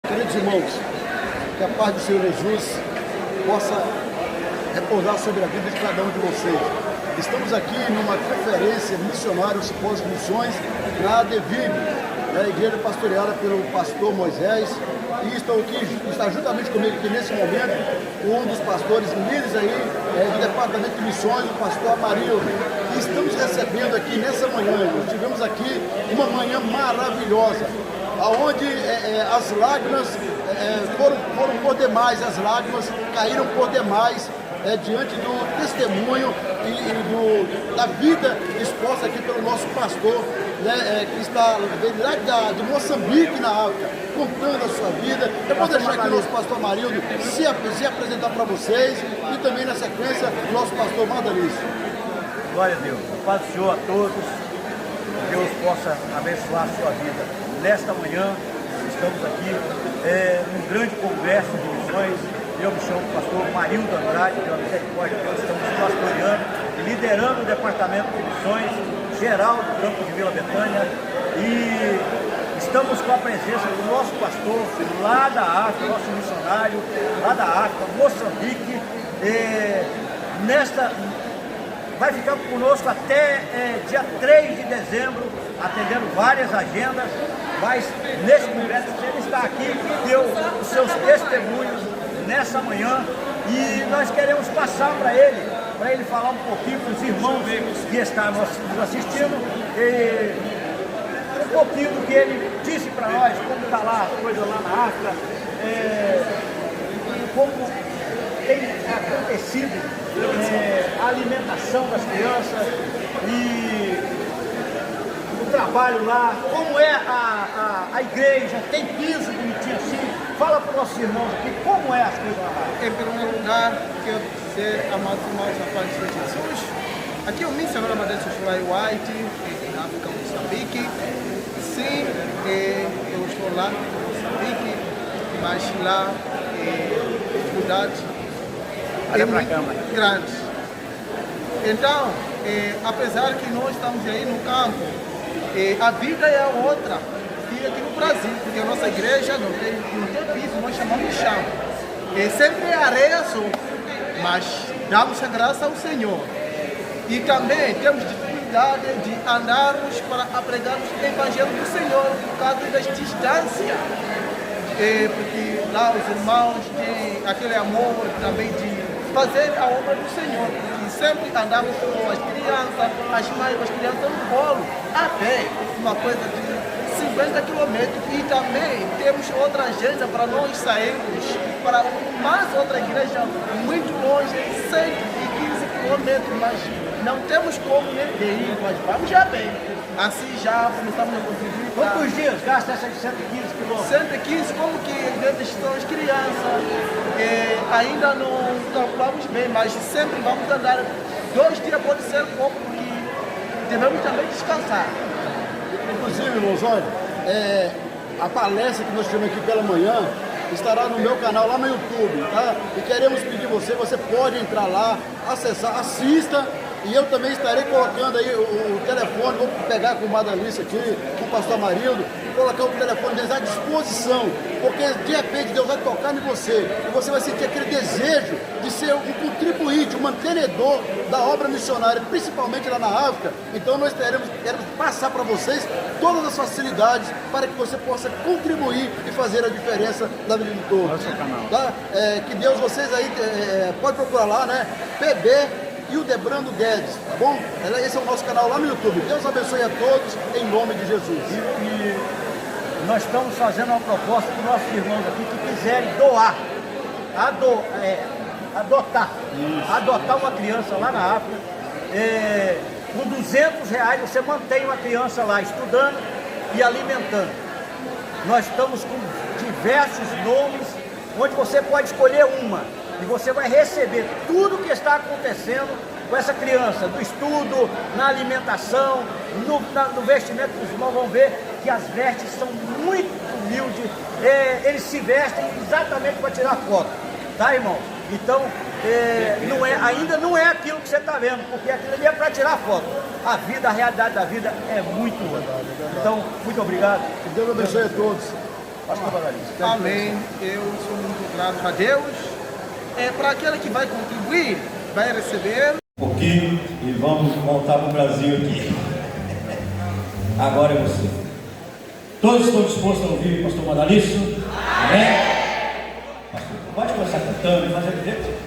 Queridos irmãos, que a paz do Senhor Jesus possa repousar sobre a vida de cada um de vocês. Estamos aqui numa conferência missionária, o Simpósio de Missões, na ADVIB, a igreja pastoreada pelo pastor Moisés, e estou aqui, está juntamente comigo aqui nesse momento, um dos pastores líderes aí do Departamento de Missões, o pastor Amarildo. E estamos recebendo aqui nessa manhã, nós tivemos aqui uma manhã maravilhosa, onde as lágrimas foram por demais, as lágrimas caíram por demais diante do testemunho e da vida exposta aqui pelo nosso pastor, que está lá de Moçambique, na África, contando a sua vida. Eu vou deixar aqui o nosso pastor Amarildo se apresentar para vocês e também na sequência o nosso pastor Madalício. Glória a Deus, a paz do Senhor a todos, Deus possa abençoar a sua vida. Nesta manhã estamos aqui num grande congresso de missões. Eu me chamo pastor Marildo Andrade, pela misericórdia de Deus, estamos pastoreando e liderando o departamento de missões geral do campo de Vila Betânia, e estamos com a presença do nosso pastor lá da África, nosso missionário lá da África, Moçambique. Vai ficar conosco até dia 3 de dezembro, atendendo várias agendas, mas nesse congresso ele está aqui e deu os seus testemunhos nessa manhã, e nós queremos passar para ele falar um pouquinho para os irmãos que estão nos assistindo, um pouquinho do que ele disse para nós, como está lá as coisas lá na África, como tem acontecido a alimentação das crianças e o trabalho lá, como é a igreja, tem piso bonitinho assim. Fala para os nossos irmãos aqui como é as coisas lá. Em primeiro lugar, quero dizer, amados irmãos, na paz de Jesus. Aqui é o missionário Amadeus Joshua White, na África, Moçambique. Sim, eu estou lá em Moçambique, mas lá dificuldades muito grandes. Então, apesar que nós estamos aí no campo, a vida é outra. E aqui no Brasil, porque a nossa igreja não tem piso, nós chamamos de chão. Sempre é areia só, mas damos a graça ao Senhor. E também temos dificuldade de andarmos para pregarmos o Evangelho do Senhor por causa das distâncias. Porque lá os irmãos têm aquele amor também de fazer a obra do Senhor. E sempre andamos com as crianças, as mães com as crianças no colo, a pé, uma coisa de 50 quilômetros, e também temos outra agenda para nós sairmos para mais outra igreja muito longe, 115 quilômetros, mas não temos como ir, mas vamos já bem. Assim já começamos a contribuir. Quantos dias gasta essa de 115 quilômetros? 115, como que dentro estão as crianças, ainda não calculamos bem, mas sempre vamos andar. 2 dias pode ser pouco, porque devemos também descansar. Inclusive, irmãos, olha, a palestra que nós tivemos aqui pela manhã estará no meu canal lá no YouTube, tá? E queremos pedir você pode entrar lá, acessar, assista, e eu também estarei colocando aí o telefone, vou pegar com o Madalício aqui, com o pastor Amarildo, colocar o telefone deles à disposição, porque de repente Deus vai tocar em você, e você vai sentir aquele desejo de ser um contribuinte, um mantenedor da obra missionária, principalmente lá na África. Então nós queremos passar para vocês todas as facilidades para que você possa contribuir e fazer a diferença na vida de todos. Tá? Que Deus, vocês aí, pode procurar lá, né? PB e o Debrando Guedes, tá bom? Esse é o nosso canal lá no YouTube. Deus abençoe a todos, em nome de Jesus. E nós estamos fazendo uma proposta para os nossos irmãos aqui que quiserem doar, adotar uma criança lá na África. Com R$200 você mantém uma criança lá estudando e alimentando. Nós estamos com diversos nomes, onde você pode escolher uma e você vai receber tudo o que está acontecendo com essa criança, no estudo, na alimentação, no vestimento. Os irmãos vão ver que as vestes são muito humildes, eles se vestem exatamente para tirar foto, tá, irmão? Então, ainda não é aquilo que você está vendo, porque aquilo ali é para tirar foto. A realidade da vida é muito boa. Então, muito obrigado. Que Deus abençoe a todos. Pastor Badalista. Amém. Eu sou muito grato a Deus. Para aquele que vai contribuir, vai receber. Um pouquinho e vamos voltar para o Brasil aqui. Agora é você. Todos estão dispostos a ouvir o pastor Madalista? Amém? Pastor, pode começar cantando e fazer direito.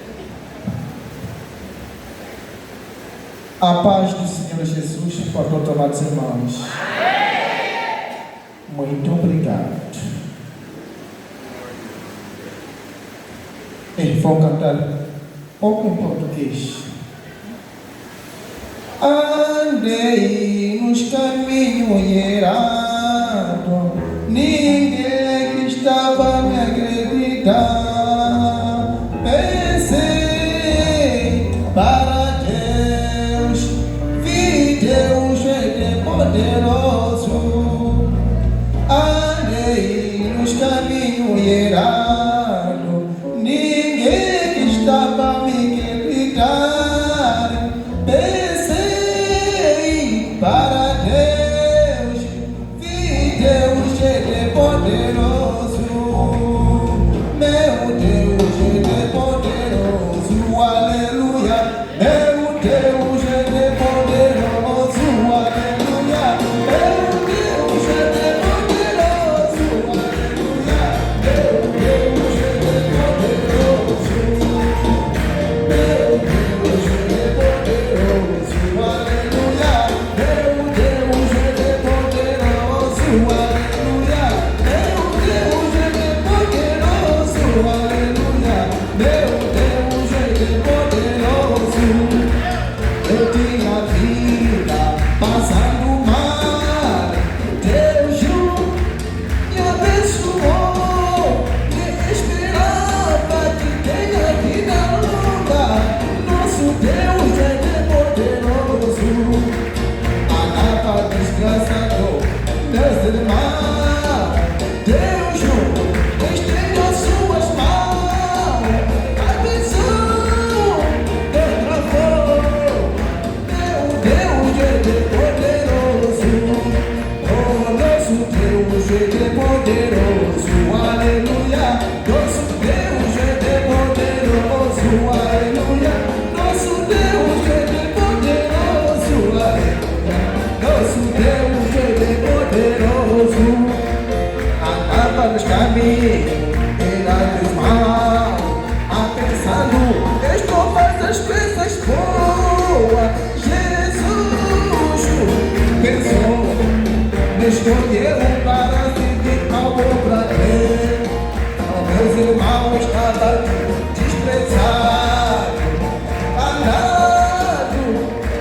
A paz do Senhor Jesus, por favor, amados irmãos. Muito obrigado. Eles vão cantar pouco em português. Andei nos caminhos errados, ninguém estava me acreditar. Pensei para Deus, vi Deus é poderoso. Andei nos caminhos errados, ninguém estava me acreditar. Pensei para Deus, vi Deus ele é poderoso. Meu Deus ele é poderoso, aleluia. Meu Deus ele é poderoso, aleluia. Meu Deus ele é poderoso, aleluia. Meu Deus ele é poderoso. Meu Deus ele é poderoso, aleluia. Meu Deus ele é poderoso, aleluia. Meu Deus ele é poderoso, aleluia. Meu Deus ele é poderoso. Eu tinha vida passando mal, Deus me abençoou. Me esperava que tenha vida longa. Nosso Deus é poderoso. Anava desgraçado, meus irmãos. Deus estende as suas mãos. A visão travou. Meu Deus é poderoso. Oh, nosso Deus é poderoso. Aleluia. Nosso Deus é poderoso. Aleluia. Nosso Deus é poderoso. Aleluia. Nosso Deus é poderoso. Andava nos caminhos, era dos mal, pensando, estou fazendo as coisas boas. Jesus pensou, me escolheu para seguir amor pra ter. Meus irmãos estavam desprezados, andado,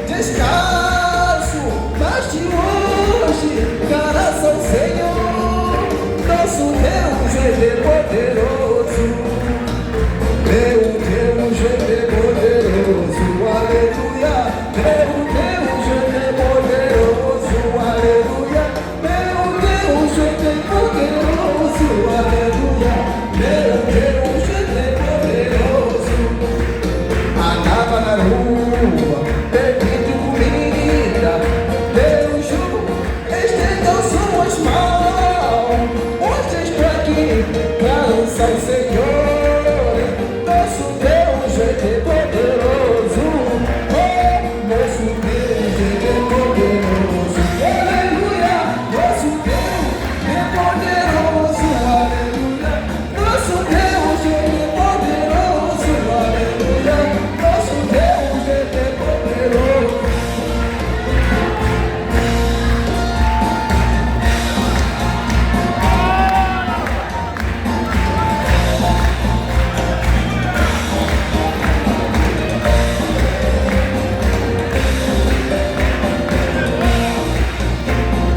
descalço, mas de hoje, graças ao Senhor. Nosso Deus ele é poderoso. Meu Deus ele é poderoso, aleluia. Meu Deus ele é poderoso, aleluia. Meu Deus ele é poderoso, aleluia. Meu Deus ele é poderoso. Andava na rua, pedindo comida. Deus estendeu suas mãos. Hoje estou aqui para lançar o Senhor. Nosso Deus ele é poderoso. Oh, nosso Deus ele é poderoso. Aleluia. Nosso Deus é poderoso. Aleluia. Nosso Deus ele é poderoso. Aleluia. Nosso Deus ele é poderoso.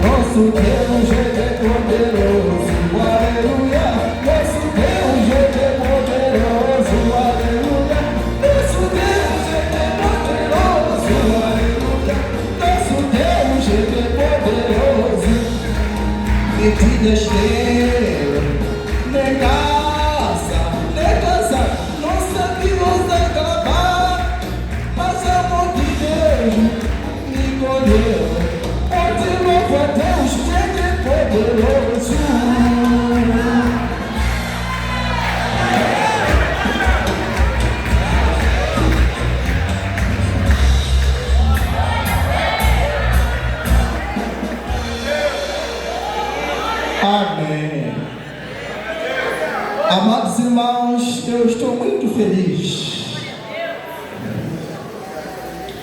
Nosso Deus ele é poderoso, aleluia. Nosso Deus ele é poderoso, aleluia. Nosso Deus ele é poderoso, aleluia. Nosso Deus ele é poderoso. E te deixei negaça, não sabíamos acabar, mas o amor de Deus me colheu. Pode louvar Deus, ele é poderoso. Amém. Amados irmãos, eu estou muito feliz.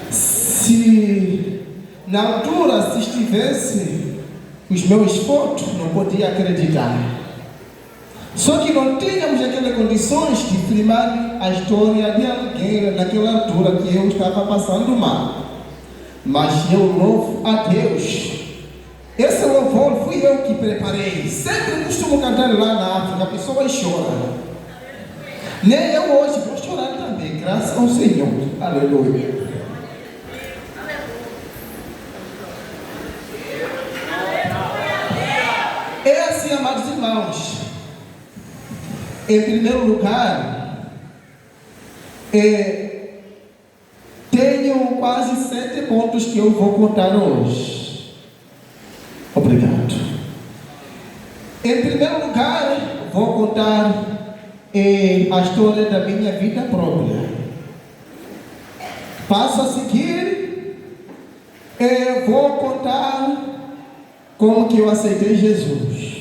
Se na altura, se estivesse os meus fotos, não podia acreditar. Só que não tínhamos aquelas condições de filmar a história de alguém naquela altura que eu estava passando mal. Mas eu louvo a Deus. Esse louvor fui eu que preparei. Sempre costumo cantar lá na África, a pessoa chora. Nem eu hoje vou chorar também, graças ao Senhor. Aleluia. É assim, amados irmãos. Em primeiro lugar, tenho quase 7 pontos que eu vou contar hoje. Obrigado. Em primeiro lugar, vou contar a história da minha vida própria. Passo a seguir, vou contar como que eu aceitei Jesus.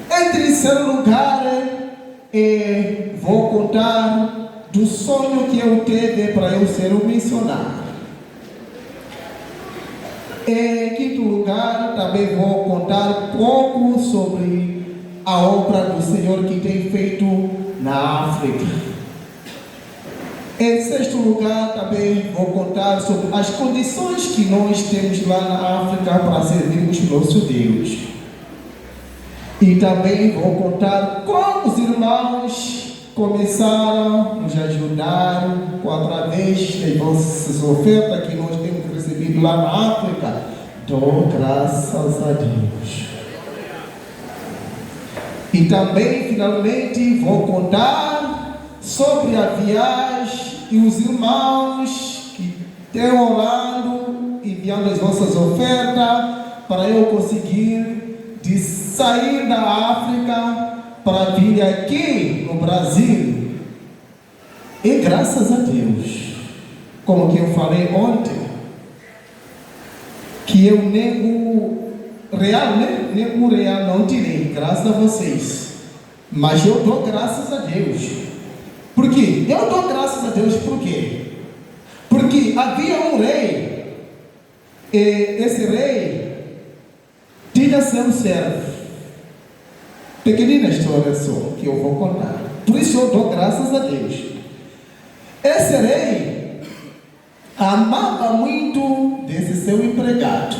Em terceiro lugar, vou contar do sonho que eu tive para eu ser um missionário. Em quinto lugar, também vou contar pouco sobre a obra do Senhor que tem feito na África. Em sexto lugar, também vou contar sobre as condições que nós temos lá na África para servirmos o nosso Deus. E também vou contar como os irmãos começaram a nos ajudar através das vossas ofertas que nós temos recebido lá na África. Dou graças a Deus. E também, finalmente, vou contar sobre a viagem e os irmãos que estão orando, enviando as vossas ofertas para eu conseguir de sair da África para vir aqui no Brasil. E graças a Deus, como que eu falei ontem, que eu nego real, né? Nego real não tirei, graças a vocês. Mas eu dou graças a Deus. Por quê? Eu dou graças a Deus por quê? Porque havia um rei, e esse rei tinha seu servo. Pequenina história só que eu vou contar. Por isso eu dou graças a Deus. Esse rei amava muito desse seu empregado.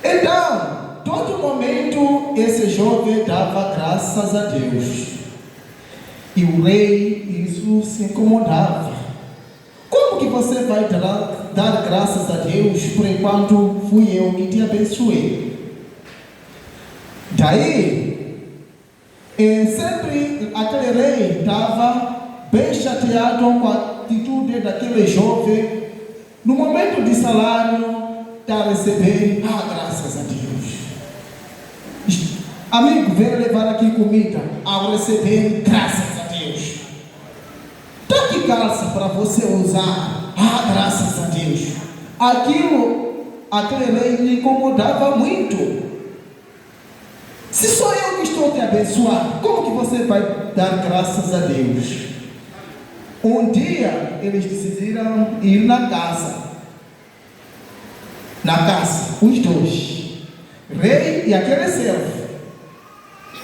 Então, todo momento esse jovem dava graças a Deus. E o rei, isso se incomodava. Como que você vai dar graças a Deus por enquanto fui eu que te abençoei? Daí, sempre aquele rei estava bem chateado com a atitude daquele jovem. No momento de salário, está a receber, graças a Deus. Amigo, vem levar aqui comida. Ao receber, graças a Deus. Está aqui calça para você usar. Graças a Deus. Aquele rei lhe incomodava muito. Se sou eu que estou te abençoando, como que você vai dar graças a Deus? Um dia, eles decidiram ir na casa. Os dois. Rei e aquele servo.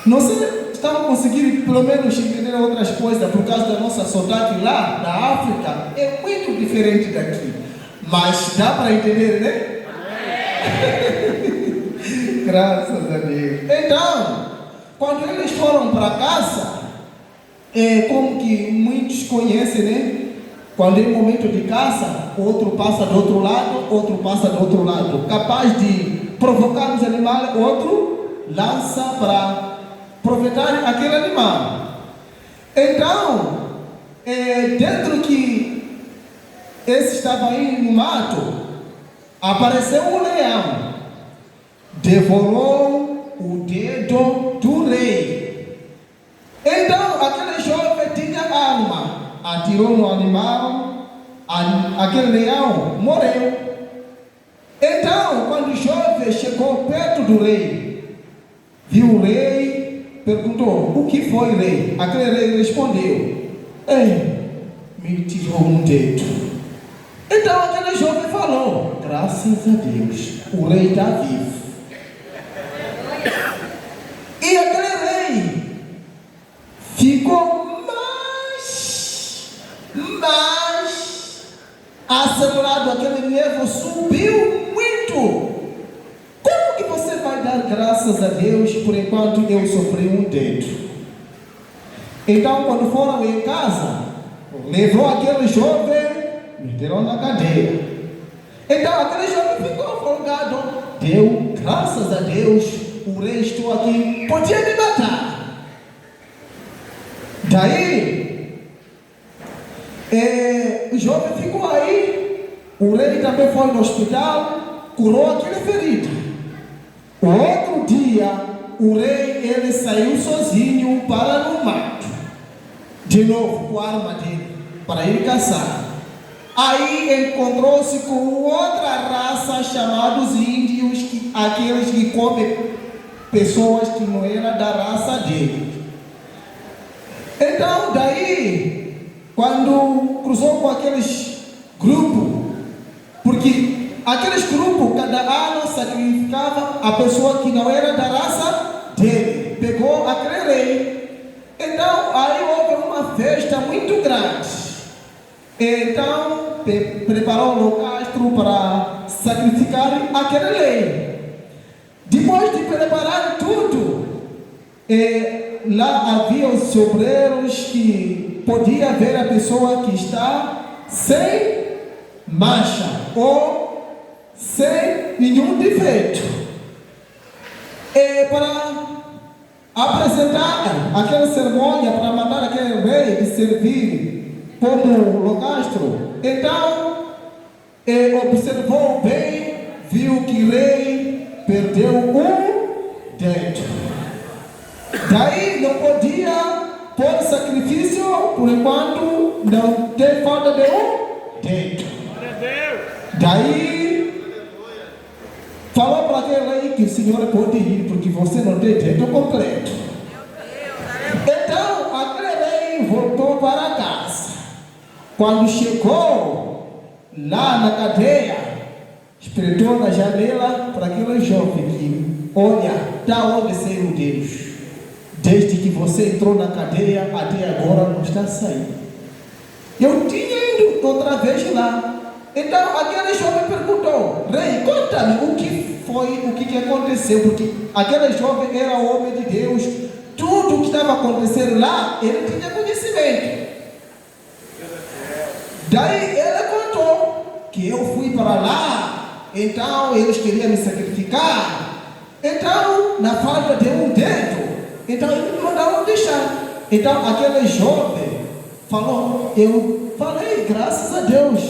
Não sei se estavam conseguindo pelo menos entender outras coisas por causa da nossa sotaque lá da África. É muito diferente daqui. Mas dá para entender, né? Graças a Deus. Então, quando eles foram para casa, como que muitos conhecem, né? Quando é momento de caça, outro passa do outro lado, outro passa do outro lado. Capaz de provocar os animais, outro lança para aproveitar aquele animal. Então, dentro que esse estava aí no mato, apareceu um leão. Devorou o dedo do rei. Então, aquele jovem tinha arma. Atirou no animal, aquele leão morreu. Então, quando o jovem chegou perto do rei, viu o rei, perguntou: o que foi, rei? Aquele rei respondeu: ei, me tirou um dedo. Então aquele jovem falou: graças a Deus, o rei está vivo. E aquele rei ficou mais acelerado, aquele nervo subiu muito. Como que você vai dar graças a Deus por enquanto eu sofri um dedo? Então, quando foram em casa, levou aquele jovem, meteram na cadeia. Então, aquele jovem ficou folgado. Deu graças a Deus, o rei estou aqui, podia me matar. Daí, o jovem ficou aí. O rei também foi no hospital, curou aquele ferido. O outro dia, o rei ele saiu sozinho para no mato, de novo com a arma dele, para ir caçar. Aí encontrou-se com outra raça chamada os índios, aqueles que comem pessoas que não eram da raça dele. Então, daí, quando cruzou com aqueles grupos, porque aqueles grupos, cada ano sacrificava a pessoa que não era da raça dele. Pegou aquele rei. Então, aí houve uma festa muito grande. Então, preparou o holocausto para sacrificar aquele rei. Depois de preparar tudo, lá havia os obreiros que podia ver a pessoa que está sem mancha ou sem nenhum defeito. Para apresentar aquela cerimônia, para mandar aquele rei de servir como holocausto, então observou bem, viu que o rei perdeu um dedo. Daí não podia pôr sacrifício por enquanto não tem falta de um dedo. Daí falou para aquele rei que o senhor pode ir porque você não tem dedo completo. Então aquele rei voltou para casa. Quando chegou lá na cadeia, espreitou na janela para aquele jovem que, olha, da onde saiu Deus? Desde que você entrou na cadeia até agora não está saindo. Eu tinha ido outra vez lá. Então aquele jovem perguntou: rei, conta-me o que foi, o que aconteceu, porque aquele jovem era homem de Deus, tudo o que estava acontecendo lá, ele tinha conhecimento. Daí ele contou que eu fui para lá, então eles queriam me sacrificar, então na falta de um dedo, então eles me mandaram deixar. Então aquele jovem falou: eu falei graças a Deus,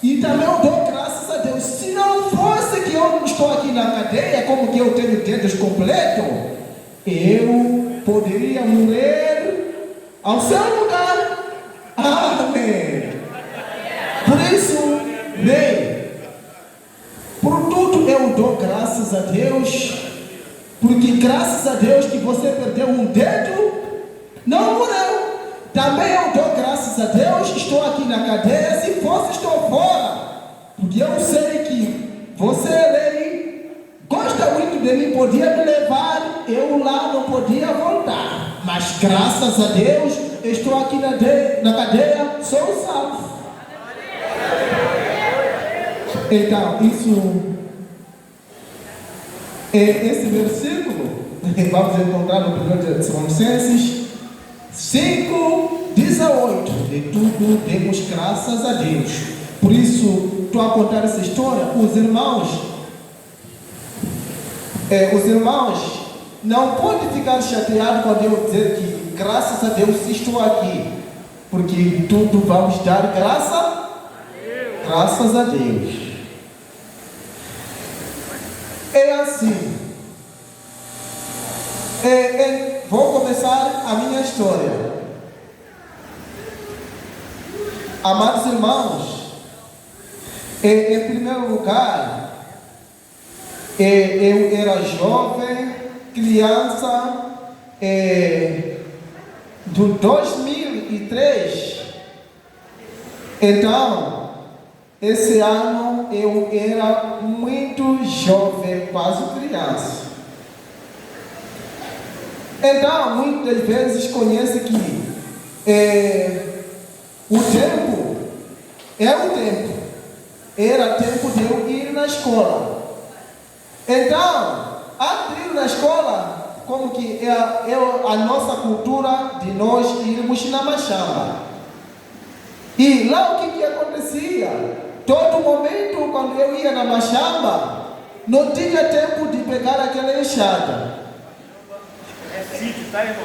e também eu dou graças a Deus. Se não fosse que eu não estou aqui na cadeia, como que eu tenho dedos completos, eu poderia morrer ao seu lugar. Amém. Por isso, rei, por tudo eu dou graças a Deus, porque graças a Deus que você perdeu um dedo, não morreu. Também eu dou graças a Deus, estou aqui na cadeia, se fosse estou fora, porque eu sei que você, rei, gosta muito de mim, podia me levar, eu lá não podia voltar, mas graças a Deus, estou aqui na cadeia, sou salvo. Então, esse versículo, vamos encontrar no primeiro de Tessalonicenses 5:18. De tudo demos graças a Deus. Por isso, estou a contar essa história. Os irmãos não podem ficar chateados quando eu dizer que graças a Deus estou aqui, porque tudo vamos dar graças a Deus. É assim. Vou começar a minha história. Amados irmãos, em primeiro lugar, eu era jovem, criança do 2003. Então, esse ano eu era muito jovem, quase criança. Então, muitas vezes conhece que o tempo é o tempo. Era tempo de eu ir na escola. Então, antes de ir na escola, como que é a nossa cultura de nós irmos na machamba. E lá o que acontecia? Todo momento, quando eu ia na machamba, não tinha tempo de pegar aquela enxada.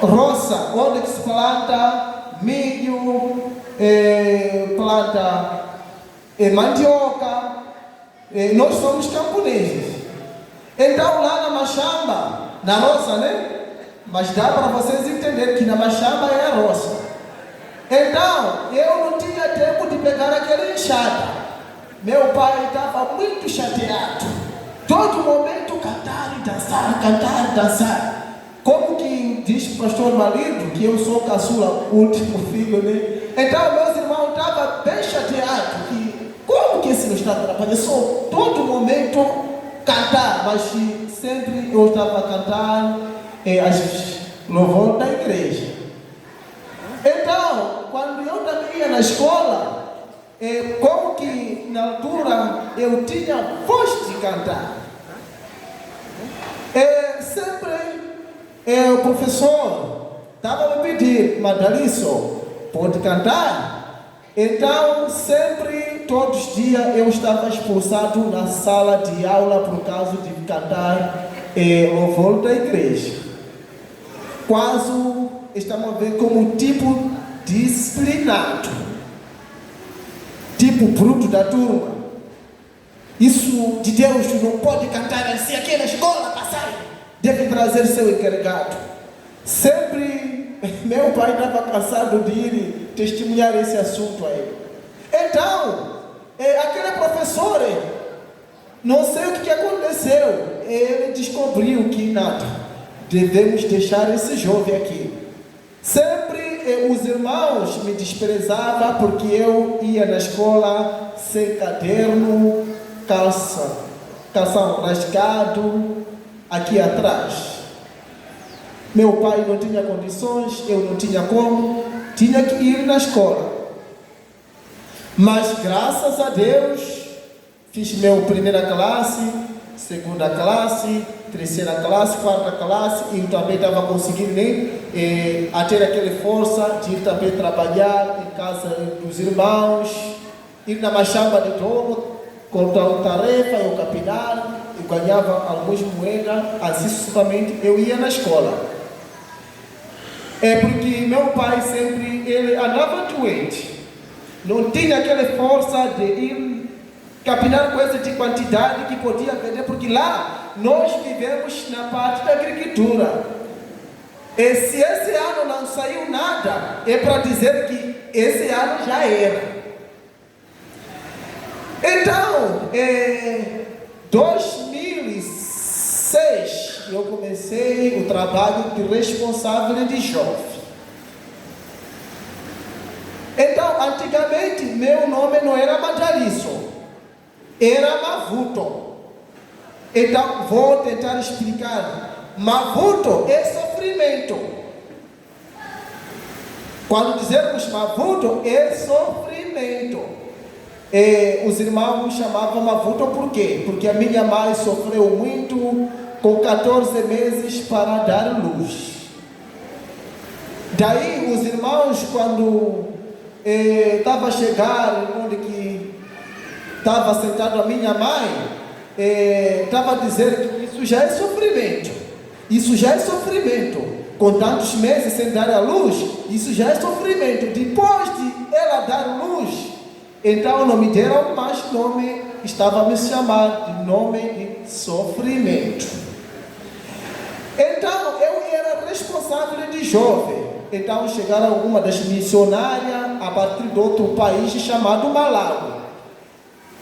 Roça, onde se planta milho, planta mandioca. Nós somos camponeses. Então lá na machamba, na roça, né? Mas dá para vocês entenderem que na machamba é a roça. Então, eu não tinha tempo de pegar aquela enxada. Meu pai estava muito chateado. Todo momento cantar e dançar, cantar e dançar. Como que diz o pastor Malido, que eu sou caçula, último filho, né? Então, meus irmãos estavam bem chateados. Que, como que esse não está atrapalhando? Só todo momento cantar, mas sempre eu estava cantando as louvores da igreja. Então, quando eu também ia na escola, como que na altura eu tinha voz de cantar. Sempre o professor estava me pedindo, Madaliço, pode cantar? Então, sempre, todos os dias, eu estava expulsado na sala de aula por causa de cantar louvor da igreja. Quase estamos a ver como tipo disciplinado, tipo bruto da turma. Isso de Deus não pode cantar assim aqui na escola, passar. Deve trazer seu encarregado. Sempre meu pai estava cansado de ir testemunhar esse assunto a ele. Então, aquele professor, não sei o que aconteceu, ele descobriu que nada, devemos deixar esse jovem aqui. Sempre os irmãos me desprezavam porque eu ia na escola sem caderno, calção rasgado, aqui atrás. Meu pai não tinha condições, eu não tinha como, tinha que ir na escola. Mas graças a Deus, fiz meu primeira classe, segunda classe, terceira classe, quarta classe, e também estava conseguindo a ter aquela força de ir também trabalhar em casa dos irmãos, ir na machamba de todo, contar uma tarefa, eu capinar, eu ganhava algumas moedas, assim sucessivamente eu ia na escola. Porque meu pai sempre, ele andava doente, não tinha aquela força de ir capinar coisas de quantidade que podia vender, porque lá nós vivemos na parte da agricultura. E se esse ano não saiu nada, é para dizer que esse ano já era. Então, em 2006, eu comecei o trabalho de responsável de jovem. Então, antigamente, meu nome não era Madaliço, era Mavuto. Então, vou tentar explicar. Mavuto é sofrimento. Quando dizemos Mavuto, é sofrimento. Os irmãos chamavam Mavuto por quê? Porque a minha mãe sofreu muito com 14 meses para dar luz. Daí os irmãos, quando estava a chegar onde que estava sentado a minha mãe, estava a dizer que isso já é sofrimento. Isso já é sofrimento. Com tantos meses sem dar a luz, isso já é sofrimento. Depois de ela dar luz, então não me deram mais nome, estava a me chamar de nome de sofrimento. Então eu era responsável de jovem. Então chegaram algumas das missionárias a partir de outro país chamado Malawi.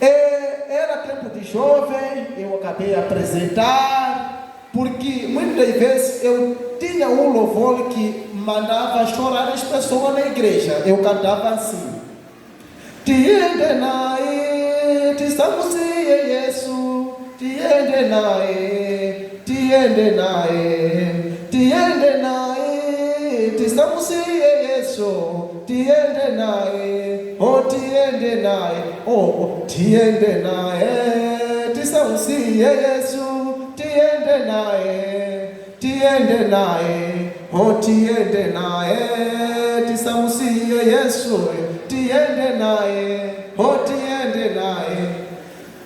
Era tempo de jovem, eu acabei de apresentar, Porque muitas vezes eu tinha um louvor que mandava chorar as pessoas na igreja. Eu cantava assim: Tiende nae, tisamusie Yesu, tiende nae, tiende nae, tiende nae, tisamusie Yesu, tiende nae, oh tiende nae, oh tiende nae, tisamusie Yesu, tiende nae, tiende nae, oh tiende nae, tisamusie Yesu, tiende nae, oh tiende nae.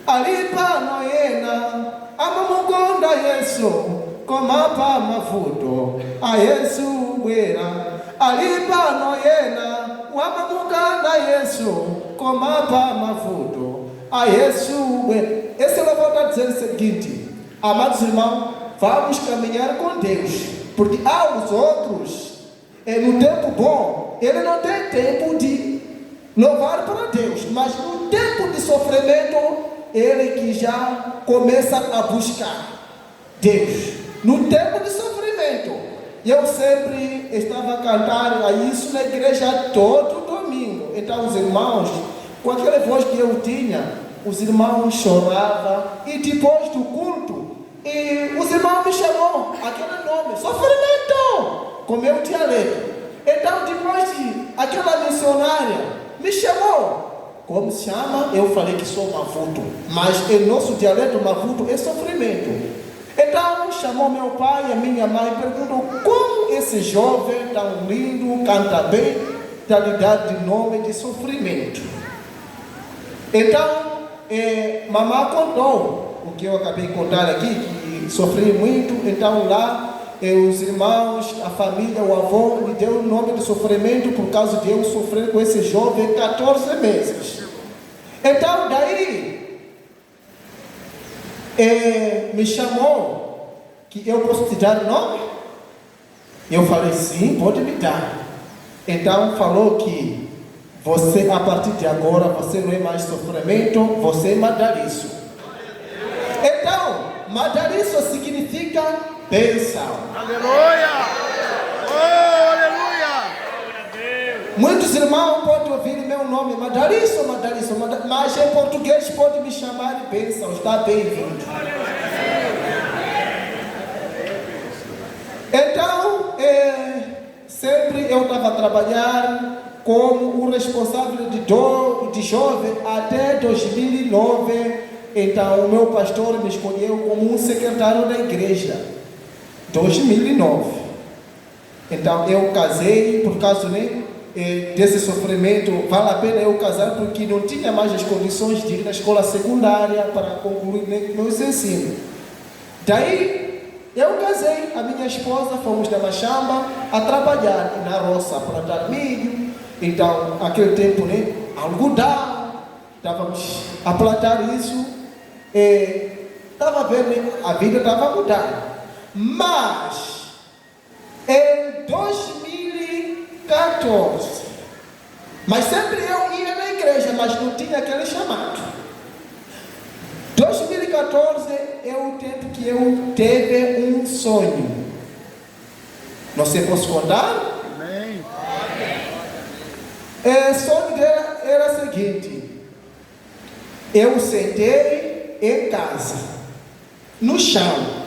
Alipa noyena, amamugonda Yesu, komapa mafuto, a Yesu bwera. Alipa noyena, wamamuganda Yesu, komapa mafuto, a Yesu bwera. Esse louvor está dizendo o seguinte: amados irmãos, vamos caminhar com Deus, porque aos outros, no tempo bom, ele não tem tempo de louvar para Deus, mas no tempo de sofrimento, ele que já começa a buscar Deus. No tempo de sofrimento, eu sempre estava a cantar isso na igreja todo domingo. Então os irmãos, com aquela voz que eu tinha, os irmãos choravam, e depois do culto, e os irmãos me chamou aquele nome, sofrimento, com meu dialeto. Então depois de aquela missionária me chamou, como se chama? Eu falei que sou mavuto, mas em nosso dialeto mavuto é sofrimento. Então chamou meu pai e a minha mãe, perguntou como esse jovem tão lindo canta bem, está lhe dando de nome de sofrimento. Então mamãe contou o que eu acabei de contar aqui, que sofri muito. Então lá os irmãos, a família, o avô me deu o nome de sofrimento por causa de eu sofrer com esse jovem 14 meses. Então daí me chamou, que eu posso te dar o nome? Eu falei sim, pode me dar. Então falou que você, a partir de agora, você não é mais sofrimento, você é Madaliço. Então Madaliço significa bênção. Aleluia! Oh, aleluia! Muitos irmãos podem ouvir meu nome, Madaliço, Madaliço, mas em português pode me chamar de bênção. Está bem-vindo. Então, sempre eu estava a trabalhar como o responsável de jovem até 2009. Então o meu pastor me escolheu como um secretário da igreja. 2009. Então eu casei por causa desse sofrimento. Vale a pena eu casar porque não tinha mais as condições de ir na escola secundária para concluir meus ensinos. Daí eu casei, a minha esposa, fomos na Machamba a trabalhar na roça, plantar milho. Então aquele tempo, algodão, estávamos a plantar isso. Estava vendo, a vida estava mudando. Mas em 2014, mas sempre eu ia na igreja, mas não tinha aquele chamado. 2014 é o tempo que eu tive um sonho. Não sei, posso contar? Amém. O sonho dela era o seguinte: eu sentei em casa, no chão,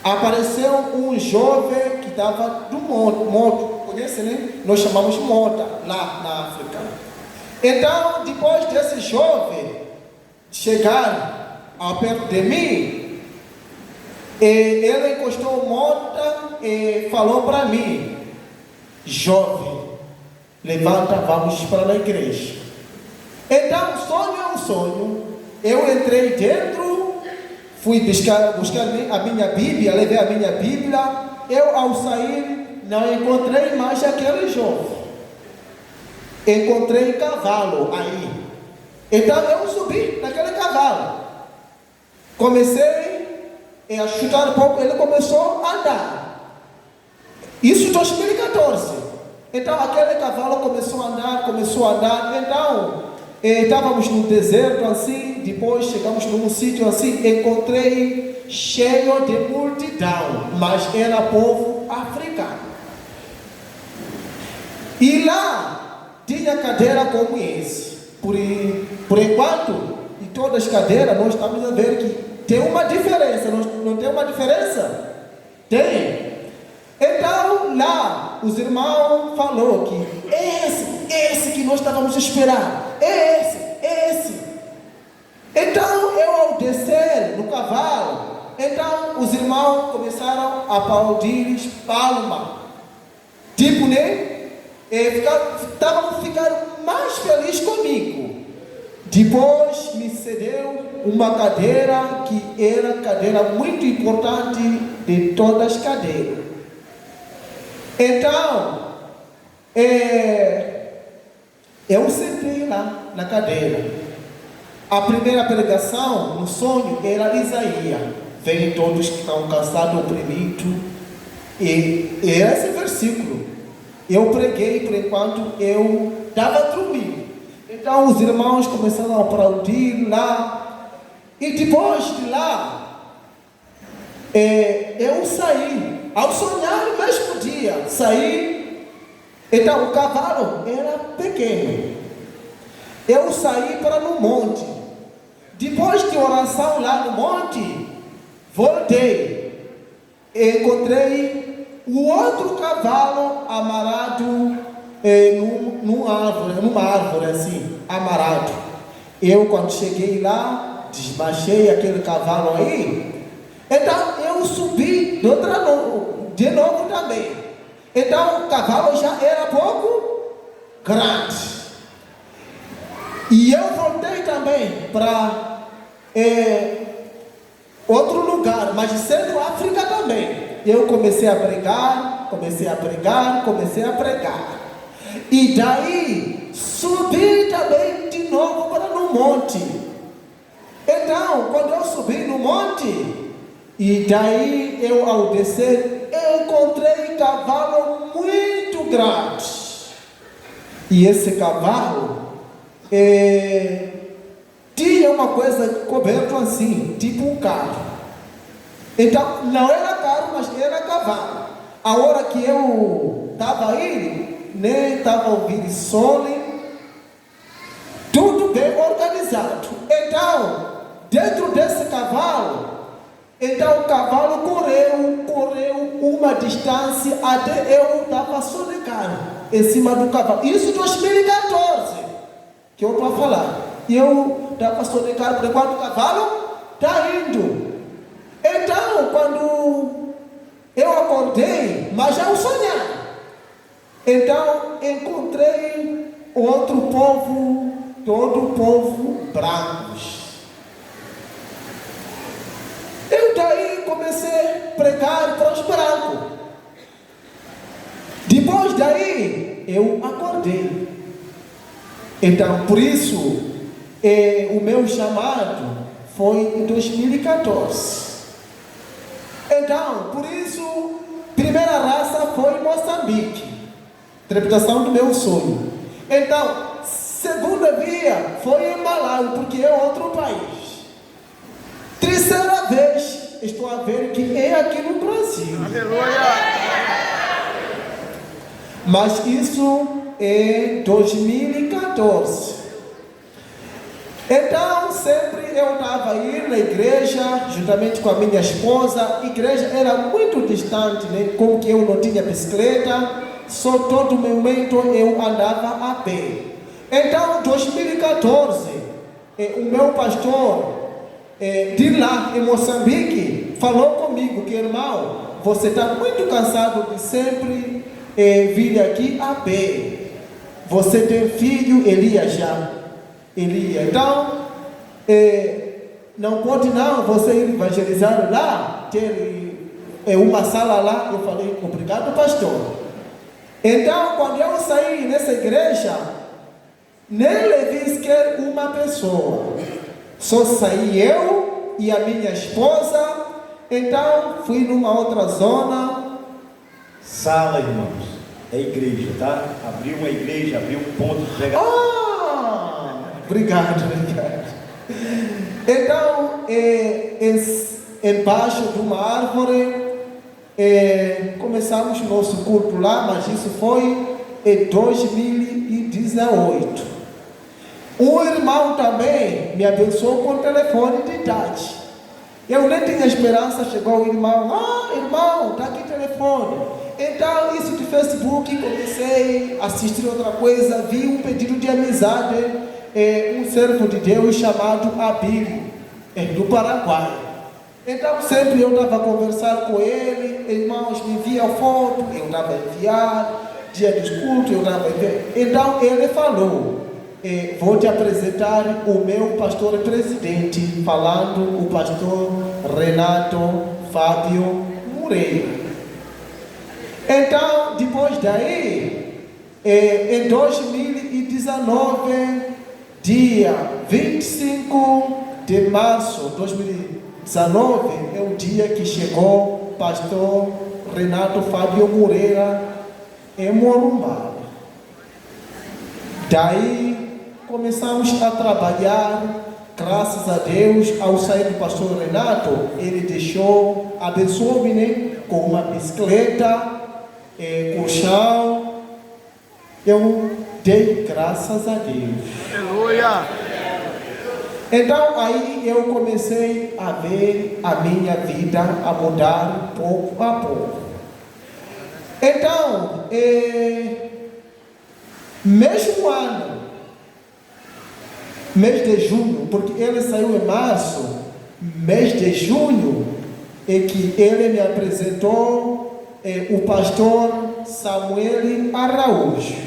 apareceu um jovem que estava do moto, conhece, né? Nós chamamos mota lá na África. Então, depois desse jovem chegar perto de mim, ele encostou mota e falou para mim: jovem, levanta, vamos para a igreja. Então, o sonho é um sonho. Eu entrei dentro, fui buscar a minha Bíblia, levei a minha Bíblia. Eu, ao sair, não encontrei mais aquele jovem. Encontrei cavalo aí. Então eu subi naquele cavalo. Comecei a chutar um pouco, ele começou a andar. Isso em 2014. Então aquele cavalo começou a andar. Então estávamos no deserto assim, depois chegamos num sítio assim, encontrei cheio de multidão, mas era povo africano. E lá tinha cadeira como esse. Por enquanto, em todas as cadeiras, nós estamos a ver que tem uma diferença. Não tem uma diferença? Tem. Então, lá, os irmãos falaram que esse que nós estávamos a esperar, esse. Então, eu ao descer no cavalo, então os irmãos começaram a aplaudir palma. Tipo, né? Estavam ficando mais felizes comigo. Depois me cedeu uma cadeira que era cadeira muito importante de todas as cadeiras. Então, eu sentei lá na cadeira. A primeira pregação no sonho era Isaías. Vem todos que estão cansados, oprimidos. E era esse versículo. Eu preguei por enquanto eu estava dormindo. Então os irmãos começaram a aplaudir lá. E depois de lá, eu saí. Ao sonhar no mesmo dia, saí. Então o cavalo era pequeno. Eu saí para no monte. Depois de oração lá no monte, voltei. Encontrei o outro cavalo amarrado numa árvore assim, amarrado. Eu quando cheguei lá, desmanchei aquele cavalo aí. Então eu subi de novo também. Então o cavalo já era pouco grande. E eu voltei também para outro lugar, mas sendo África também. Eu comecei a pregar. E daí subi também de novo para no monte. Então, quando eu subi no monte, e daí eu ao descer, eu encontrei um cavalo muito grande. E esse cavalo tinha uma coisa coberta assim, tipo um carro. Então, não era carro, mas era cavalo. A hora que eu estava indo, nem estava ouvindo som, tudo bem organizado. Então, dentro desse cavalo, então o cavalo correu uma distância até eu estava sonegado em cima do cavalo. Isso em 2014, que eu estou a falar. E eu estava sonegado por enquanto o cavalo está indo. Então, quando eu acordei, mas já sonhar. Então, encontrei outro povo, todo povo brancos. Eu daí comecei a pregar para os brancos. Depois daí, eu acordei. Então, por isso, o meu chamado foi em 2014. Então, por isso, primeira raça foi Moçambique. Interpretação do meu sonho. Então, segunda via foi em Malawi, porque é outro país. Terceira vez, estou a ver que é aqui no Brasil. Aleluia! Mas isso é 2014. Então, sempre eu estava indo na igreja, juntamente com a minha esposa. A igreja era muito distante, né? Como que eu não tinha bicicleta, só todo momento eu andava a pé. Então, em 2014, o meu pastor de lá, em Moçambique, falou comigo que, irmão, você está muito cansado de sempre vir aqui a pé. Você tem filho, Elias já. Então, não pode não você ir evangelizar lá, ter uma sala lá. Eu falei, obrigado pastor. Então, quando eu saí nessa igreja, nem levei sequer uma pessoa, só saí eu e a minha esposa. Então, fui numa outra zona. Sala, irmãos, é igreja, tá? Abriu uma igreja, abriu um ponto de pregação. Obrigado. Então, embaixo de uma árvore. Começamos o nosso culto lá, mas isso foi em 2018. Um irmão também me abençoou com o telefone de touch. Eu nem tinha esperança, chegou o irmão, irmão, está aqui o telefone. Então, isso de Facebook, comecei a assistir outra coisa, vi um pedido de amizade, um servo de Deus chamado Abílio, do Paraguai. Então, sempre eu estava a conversar com ele, irmãos me enviam foto, eu estava a enviar, dia dos cultos, eu estava a enviar. Então, ele falou, vou te apresentar o meu pastor presidente, falando o pastor Renato Fábio Moreira. Então, depois daí, em 2019, dia 25 de março de 2019, é o dia que chegou o pastor Renato Fábio Moreira em Morumbá. Daí, começamos a trabalhar, graças a Deus. Ao sair do pastor Renato, ele deixou, abençoou-me, né, com uma bicicleta, colchão. Eu dei graças a Deus. Aleluia! Então aí eu comecei a ver a minha vida a mudar pouco a pouco. Então, mesmo ano, mês de junho, porque ele saiu em março, mês de junho, é que ele me apresentou o pastor Samuel Araújo.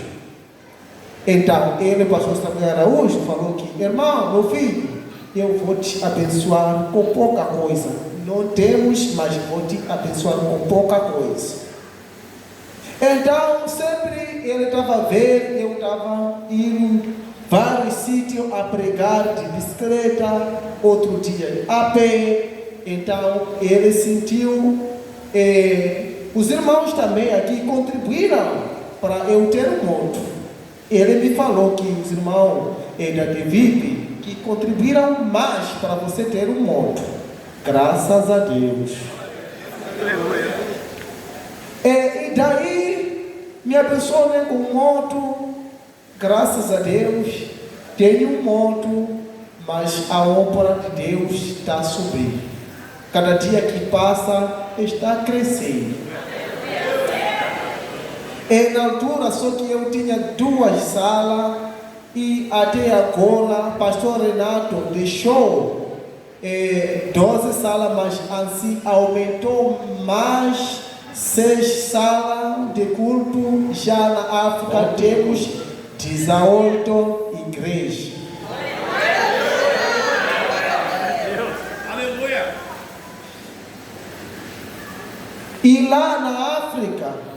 Então, o pastor Samuel Araújo, falou que, irmão, meu filho, eu vou te abençoar com pouca coisa. Não temos, mas vou te abençoar com pouca coisa. Então, sempre ele estava vendo, eu estava indo vários sítios a pregar de bicicleta, outro dia a pé. Então, ele sentiu, os irmãos também aqui contribuíram para eu ter um moto. Ele me falou que os irmãos da DVIP que contribuíram mais para você ter um moto. Graças a Deus. E daí me abençoou, né, com um moto. Graças a Deus tenho um moto, mas a obra de Deus está subindo. Cada dia que passa está crescendo. Na altura, só que eu tinha 2 salas e até agora, pastor Renato deixou 12 salas, mas assim aumentou mais 6 salas de culto. Já na África temos 18 igrejas. Aleluia! E lá na África,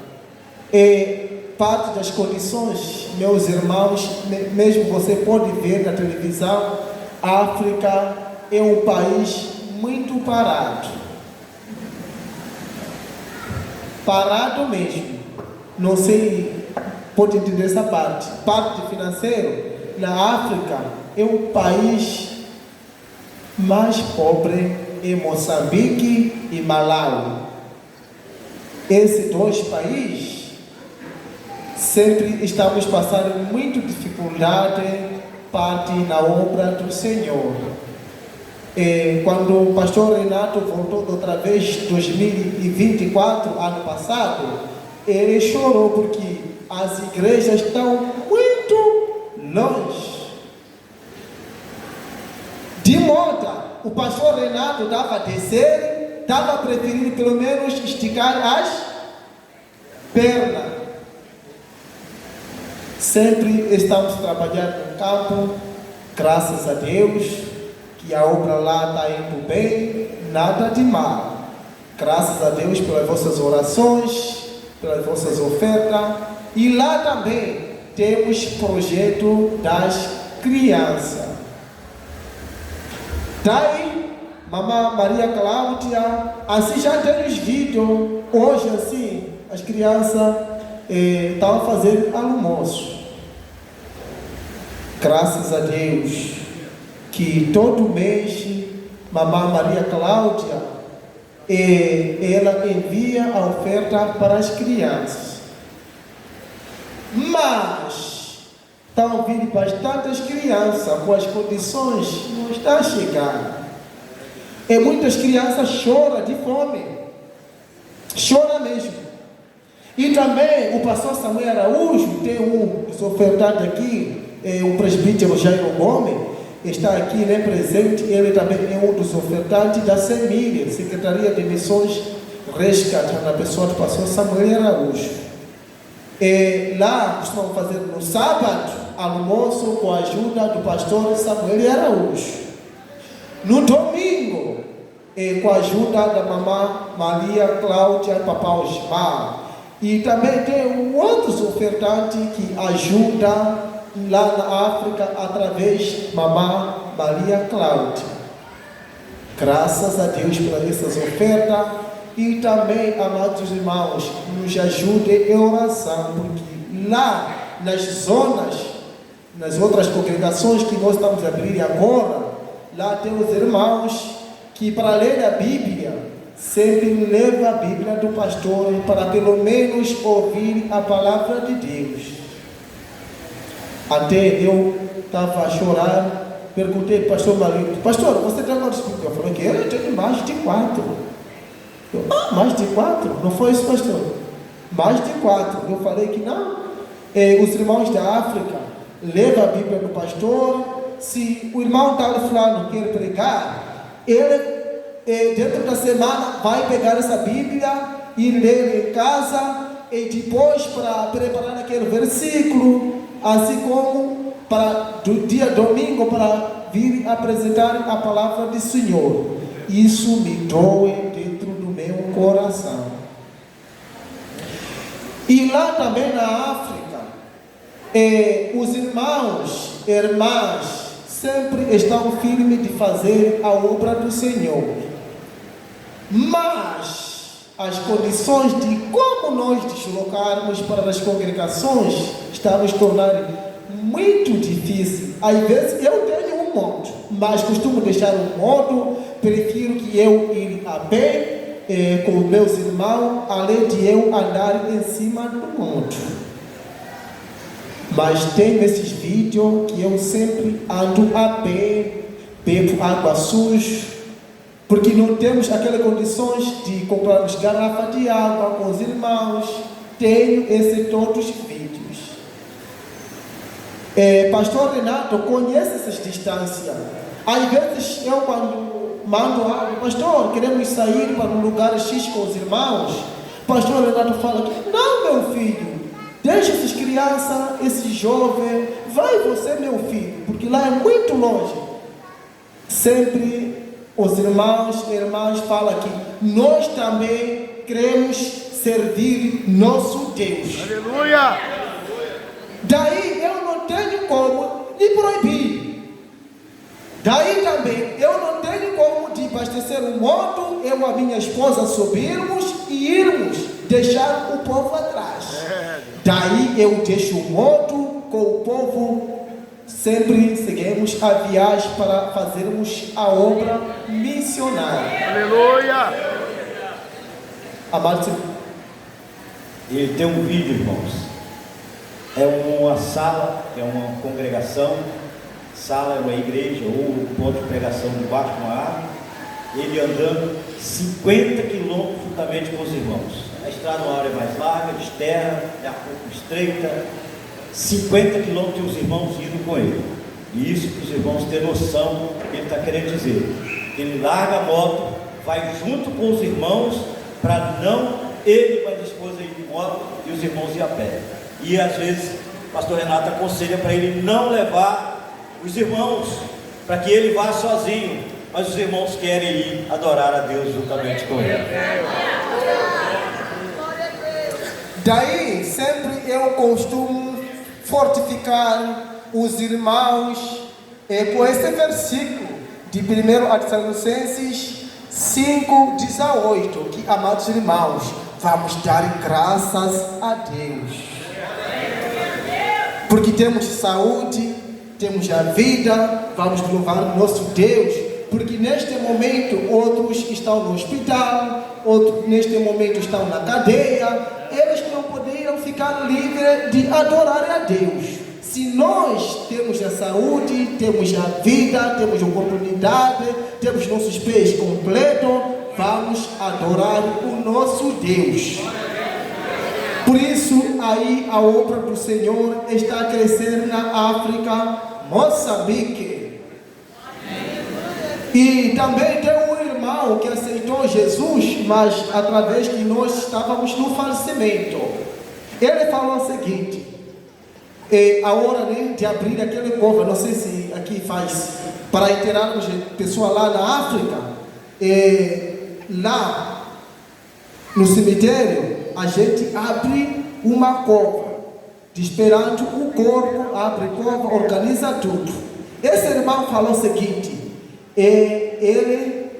parte das condições, meus irmãos, mesmo você pode ver na televisão, a África é um país muito parado. Parado mesmo. Não sei, pode entender essa parte. Parte financeira, na África, é o país mais pobre em Moçambique e Malawi. Esses 2 países sempre estamos passando muita dificuldade parte na obra do Senhor. Quando o pastor Renato voltou outra vez, 2024, ano passado, ele chorou porque as igrejas estão muito longe. De modo, o pastor Renato estava a descer, estava preferindo pelo menos esticar as pernas. Sempre estamos trabalhando no campo, graças a Deus, que a obra lá está indo bem, nada de mal. Graças a Deus pelas vossas orações, pelas vossas ofertas. E lá também temos projeto das crianças. Daí, mamãe Maria Cláudia, assim já tem os vídeos, hoje assim, as crianças estavam fazendo almoço. Graças a Deus que todo mês mamãe Maria Cláudia ela envia a oferta para as crianças. Mas estão vindo bastantes crianças com as condições não está a chegar. E muitas crianças choram de fome. Chora mesmo. E também o pastor Samuel Araújo, tem um ofertante aqui, o presbítero Jairo Gomes, está aqui, né, presente. Ele também é um dos ofertantes da SEMIR, Secretaria de Missões Resgate, na pessoa do pastor Samuel Araújo. Lá costumam fazer no sábado almoço com a ajuda do pastor Samuel Araújo. No domingo, com a ajuda da mamã Maria Cláudia e papai Osmar. E também tem outros ofertantes que ajudam lá na África através da mamã Maria Cláudia. Graças a Deus por essas ofertas. E também, amados irmãos, nos ajudem em oração, porque lá nas zonas, nas outras congregações que nós estamos a abrir agora, lá temos irmãos que, para ler a Bíblia, sempre leva a Bíblia do pastor para pelo menos ouvir a palavra de Deus. Até eu estava a chorar, perguntei para o pastor Marinho: pastor, você tem quantos Bíblias? Eu falei que eu tenho mais de 4. Mais de 4? Não foi isso, pastor? Mais de 4. Eu falei que não. Os irmãos da África levam a Bíblia do pastor. Se o irmão tal fulano quer pregar, ele dentro da semana vai pegar essa Bíblia e ler em casa, e depois para preparar aquele versículo, assim como para do dia domingo para vir apresentar a palavra do Senhor. Isso me doe dentro do meu coração. E lá também na África, os irmãos e irmãs sempre estão firmes de fazer a obra do Senhor. Mas as condições de como nós deslocarmos para as congregações estão nos tornando muito difícil. Às vezes eu tenho um moto, mas costumo deixar um moto. Prefiro que eu ir a pé com meus irmãos, além de eu andar em cima do moto. Mas tem esses vídeos que eu sempre ando a pé, bebo água suja, porque não temos aquelas condições de comprarmos garrafa de água com os irmãos. Tenho todos os vídeos. Pastor Renato conhece essas distâncias. Às vezes eu, quando mando água: pastor, queremos sair para um lugar X com os irmãos, pastor Renato fala que não, meu filho, deixa essas crianças, esse jovem, vai você, meu filho, porque lá é muito longe. Sempre os irmãos e irmãs falam que nós também queremos servir nosso Deus. Aleluia! Daí eu não tenho como lhe proibir. Daí também eu não tenho como de abastecer um moto, eu e a minha esposa subirmos e irmos deixar o povo atrás. Daí eu deixo o moto com o povo. Sempre seguimos a viagem para fazermos a obra missionária. Aleluia! Amado, Ele tem um vídeo, irmãos. É uma sala, é uma congregação. Sala é uma igreja ou um ponto de pregação debaixo de uma árvore. Ele andando 50 quilômetros juntamente com os irmãos. A estrada uma hora é mais larga, de terra, é um pouco estreita. 50 quilômetros e os irmãos indo com ele. E isso para os irmãos terem noção do que ele está querendo dizer. Ele larga a moto, vai junto com os irmãos, para não ele e a esposa ir de moto e os irmãos ir a pé. E às vezes o pastor Renato aconselha para ele não levar os irmãos, para que ele vá sozinho, mas os irmãos querem ir adorar a Deus juntamente com ele. daí sempre eu costumo fortificar os irmãos com esse versículo de 1 Tessalonicenses 5:18, que, amados irmãos, vamos dar graças a Deus, porque temos saúde, temos a vida, vamos louvar o nosso Deus, porque neste momento outros estão no hospital, outros neste momento estão na cadeia, eles não poderiam ficar livres de adorar a Deus. Se nós temos a saúde, temos a vida, temos a oportunidade, temos nossos pés completos, vamos adorar o nosso Deus. Por isso, aí a obra do Senhor está a crescer na África, Moçambique. E também tem um irmão que aceitou Jesus, mas através que nós estávamos no falecimento. Ele falou o seguinte: a hora, né, de abrir aquele cova, não sei se aqui faz, para enterarmos pessoas lá na África, lá no cemitério, a gente abre uma cova, esperando o corpo, abre cova, organiza tudo. Esse irmão falou o seguinte: ele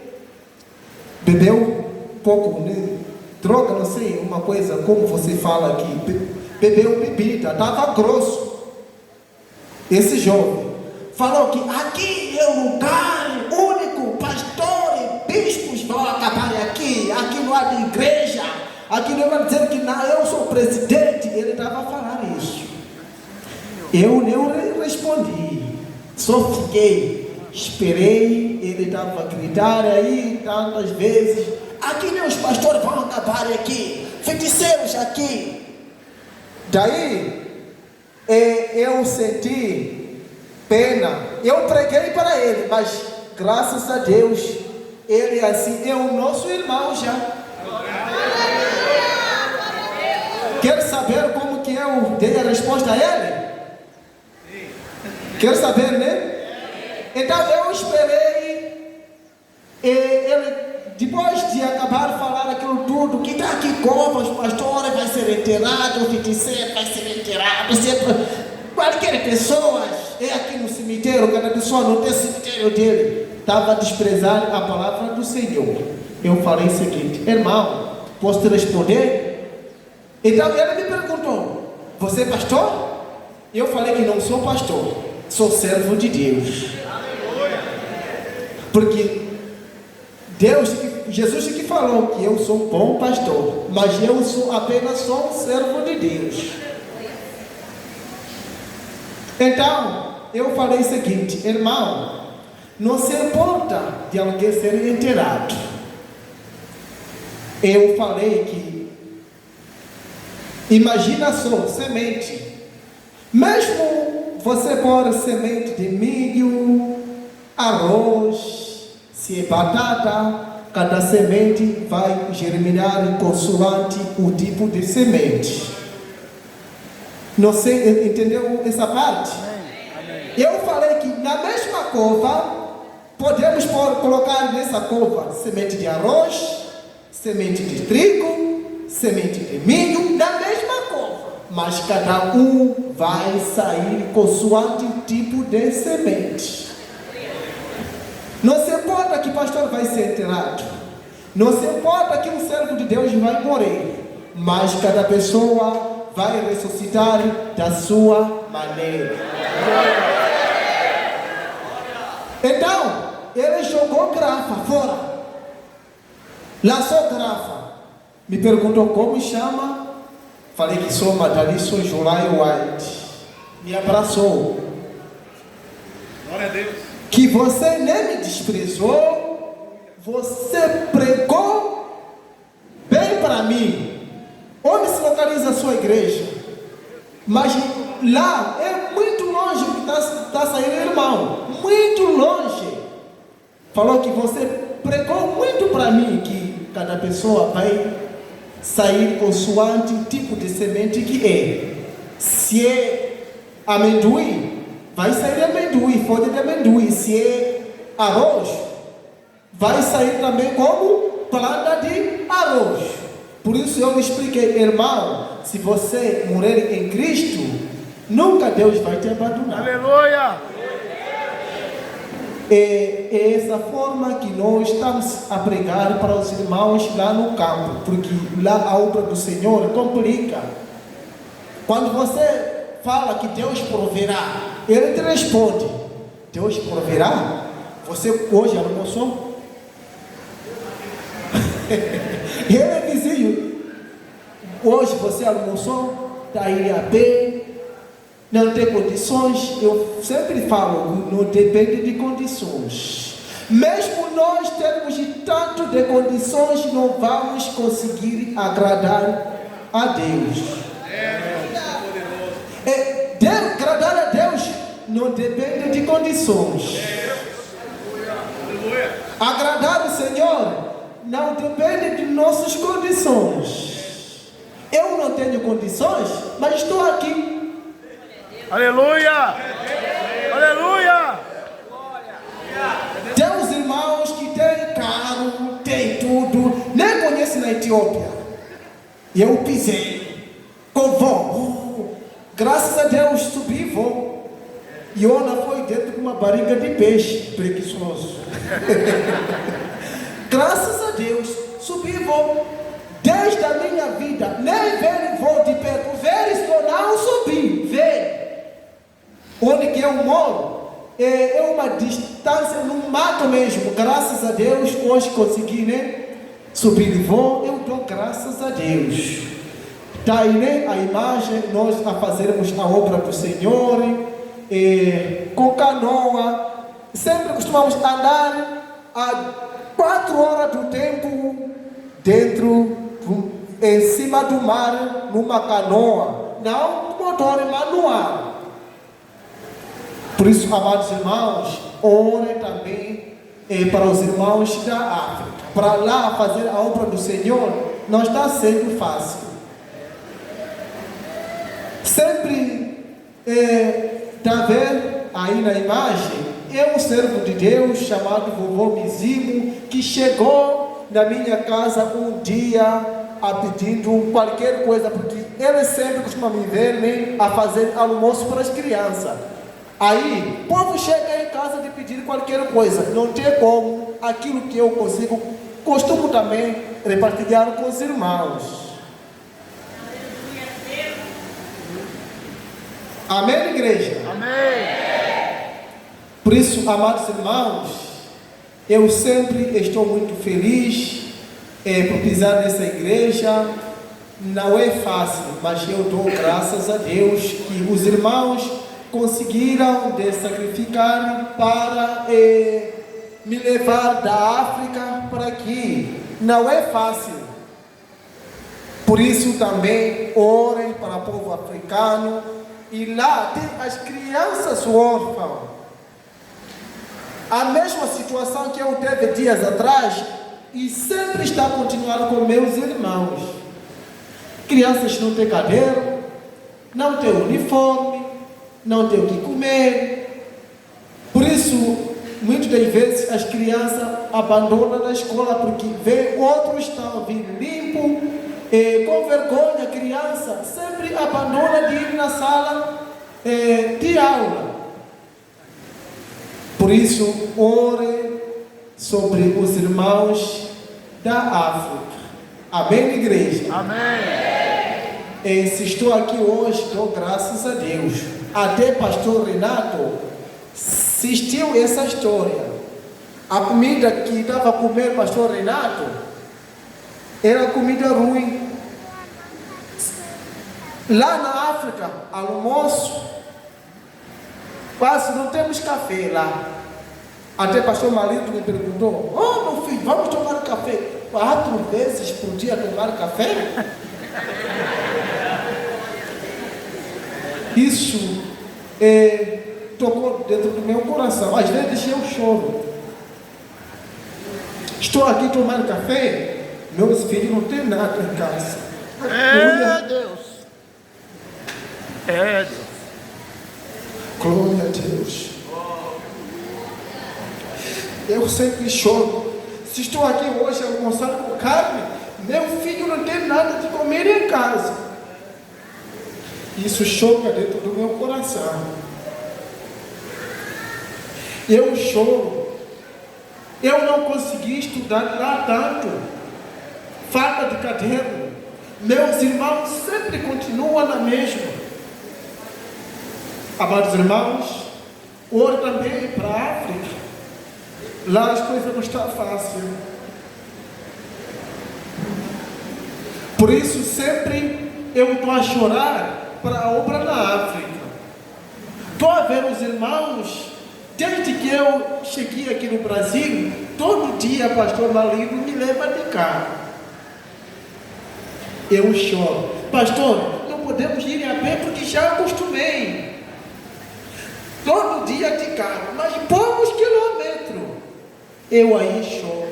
bebeu um pouco, né, droga, não sei, uma coisa, como você fala aqui, bebeu bebida, estava grosso. Esse jovem falou que aqui é o lugar único, pastores, bispos vão acabar aqui não há de igreja, aqui não vai dizer que não, eu sou presidente. Ele estava a falar isso. Eu não respondi, só fiquei, esperei. Ele estava a gritar aí tantas vezes: aqui nem os pastores vão acabar aqui, feiticeiros aqui. Daí eu senti pena, eu preguei para ele, mas graças a Deus, ele assim é o nosso irmão já. Quer saber como que eu dei a resposta a ele? Quer saber, né? Então eu esperei, ele, depois de acabar de falar aquilo tudo, que está aqui cova, os pastores vai ser enterrado, o feiticeiro vai ser enterrado, qualquer pessoa aqui no cemitério, cada pessoa não tem cemitério dele, estava a desprezar a palavra do Senhor. Eu falei o seguinte: irmão, posso te responder? Então ele me perguntou: você é pastor? Eu falei que não sou pastor, sou servo de Deus. Porque Jesus que falou que eu sou um bom pastor, mas eu sou apenas só um servo de Deus. Então, eu falei o seguinte: irmão, não se importa de alguém ser enterrado. Eu falei que, imagina só, semente. Mesmo você pôr semente de milho, arroz, se é batata, cada semente vai germinar consoante o tipo de semente. Não sei, entendeu essa parte? Eu falei que na mesma cova, podemos colocar nessa cova semente de arroz, semente de trigo, semente de milho, na mesma cova. Mas cada um vai sair consoante o tipo de semente. Não se importa que o pastor vai ser enterrado, não se importa que um servo de Deus vai morrer, mas cada pessoa vai ressuscitar da sua maneira. Então, ele jogou garrafa fora, lançou garrafa, me perguntou como chama, falei que sou Madaliso Julai White, me abraçou. Glória a Deus. Que você nem me desprezou, você pregou bem para mim. Onde se localiza a sua igreja? Mas lá é muito longe que está saindo, irmão, muito longe. Falou que você pregou muito para mim, que cada pessoa vai sair consoante o tipo de semente que é. Se é amendoim, vai sair amendoim, folha de amendoim. Se é arroz, vai sair também como planta de arroz. Por isso eu me expliquei: irmão, se você morrer em Cristo, nunca Deus vai te abandonar. Aleluia! É essa forma que nós estamos a pregar para os irmãos lá no campo, porque lá a obra do Senhor complica. Quando você fala que Deus proverá, Ele te responde: Deus proverá? Você hoje almoçou? Ele é vizinho. Hoje você almoçou, está aí a pé, não tem condições. Eu sempre falo, não depende de condições. Mesmo nós termos de tanto de condições, não vamos conseguir agradar a Deus. Agradar a Deus não depende de condições. Agradar o Senhor não depende de nossas condições. Eu não tenho condições, mas estou aqui. Aleluia! Aleluia! Tem os irmãos que têm carro, têm tudo, nem conhecem na Etiópia. E eu pisei, com voo. Graças a Deus subi e vou. Iona foi dentro de uma barriga de peixe, preguiçoso. Graças a Deus, subi e vou. Desde a minha vida, nem ver voo de perto, ver estou não subi, ver. Onde que eu moro, é uma distância no mato mesmo. Graças a Deus, hoje consegui, né? Subir e vou, eu dou graças a Deus. Está aí, né? A imagem, nós a fazermos a obra do Senhor, com canoa. Sempre costumamos andar a 4 horas do tempo dentro, em cima do mar, numa canoa, não motor manual. Por isso, amados irmãos, orem também para os irmãos da África. Para lá fazer a obra do Senhor não está sendo fácil. Sempre está vendo aí na imagem, é um servo de Deus chamado Vovô Mizimo, que chegou na minha casa um dia pedindo qualquer coisa, porque ele sempre costuma me ver, né, a fazer almoço para as crianças. Aí, o povo chega em casa de pedir qualquer coisa, não tem como, aquilo que eu consigo, costumo também repartilhar com os irmãos. Amém, igreja? Amém! Por isso, amados irmãos, eu sempre estou muito feliz por pisar nessa igreja. Não é fácil, mas eu dou graças a Deus que os irmãos conseguiram sacrificar para me levar da África para aqui. Não é fácil. Por isso também orem para o povo africano. E lá tem as crianças órfãs. A mesma situação que eu teve dias atrás, e sempre está continuando com meus irmãos. Crianças não têm cadeira, não têm uniforme, não têm o que comer. Por isso, muitas das vezes as crianças abandonam a escola porque vê outros estão vindo limpo, com vergonha. A criança sempre abandona de ir na sala de aula. Por isso, ore sobre os irmãos da África. Amém, igreja? Amém! Se estou aqui hoje, dou graças a Deus. Até pastor Renato assistiu essa história. A comida que estava comendo pastor Renato era comida ruim. Lá na África, almoço, quase não temos café lá. Até pastor Malito me perguntou: oh, meu filho, vamos tomar café 4 vezes por dia tomar café? Isso tocou dentro do meu coração. Às vezes eu choro. Estou aqui tomando café, meus filhos não têm nada em casa. Deus! É Deus! Glória a Deus. Eu sempre choro. Se estou aqui hoje almoçando com carne, meu filho não tem nada de comer em casa. Isso choca dentro do meu coração. Eu choro. Eu não consegui estudar lá tanto. Falta de caderno. Meus irmãos sempre continuam na mesma. Amados irmãos, ore também para a África. Lá as coisas não estão fáceis. Por isso sempre eu estou a chorar para a obra na África. Estou a ver os irmãos, desde que eu cheguei aqui no Brasil, todo dia pastor Lalido me leva de carro. Eu choro. Pastor, não podemos ir a pé porque já acostumei. Todo dia de carro, mas poucos quilômetros. Eu aí choro.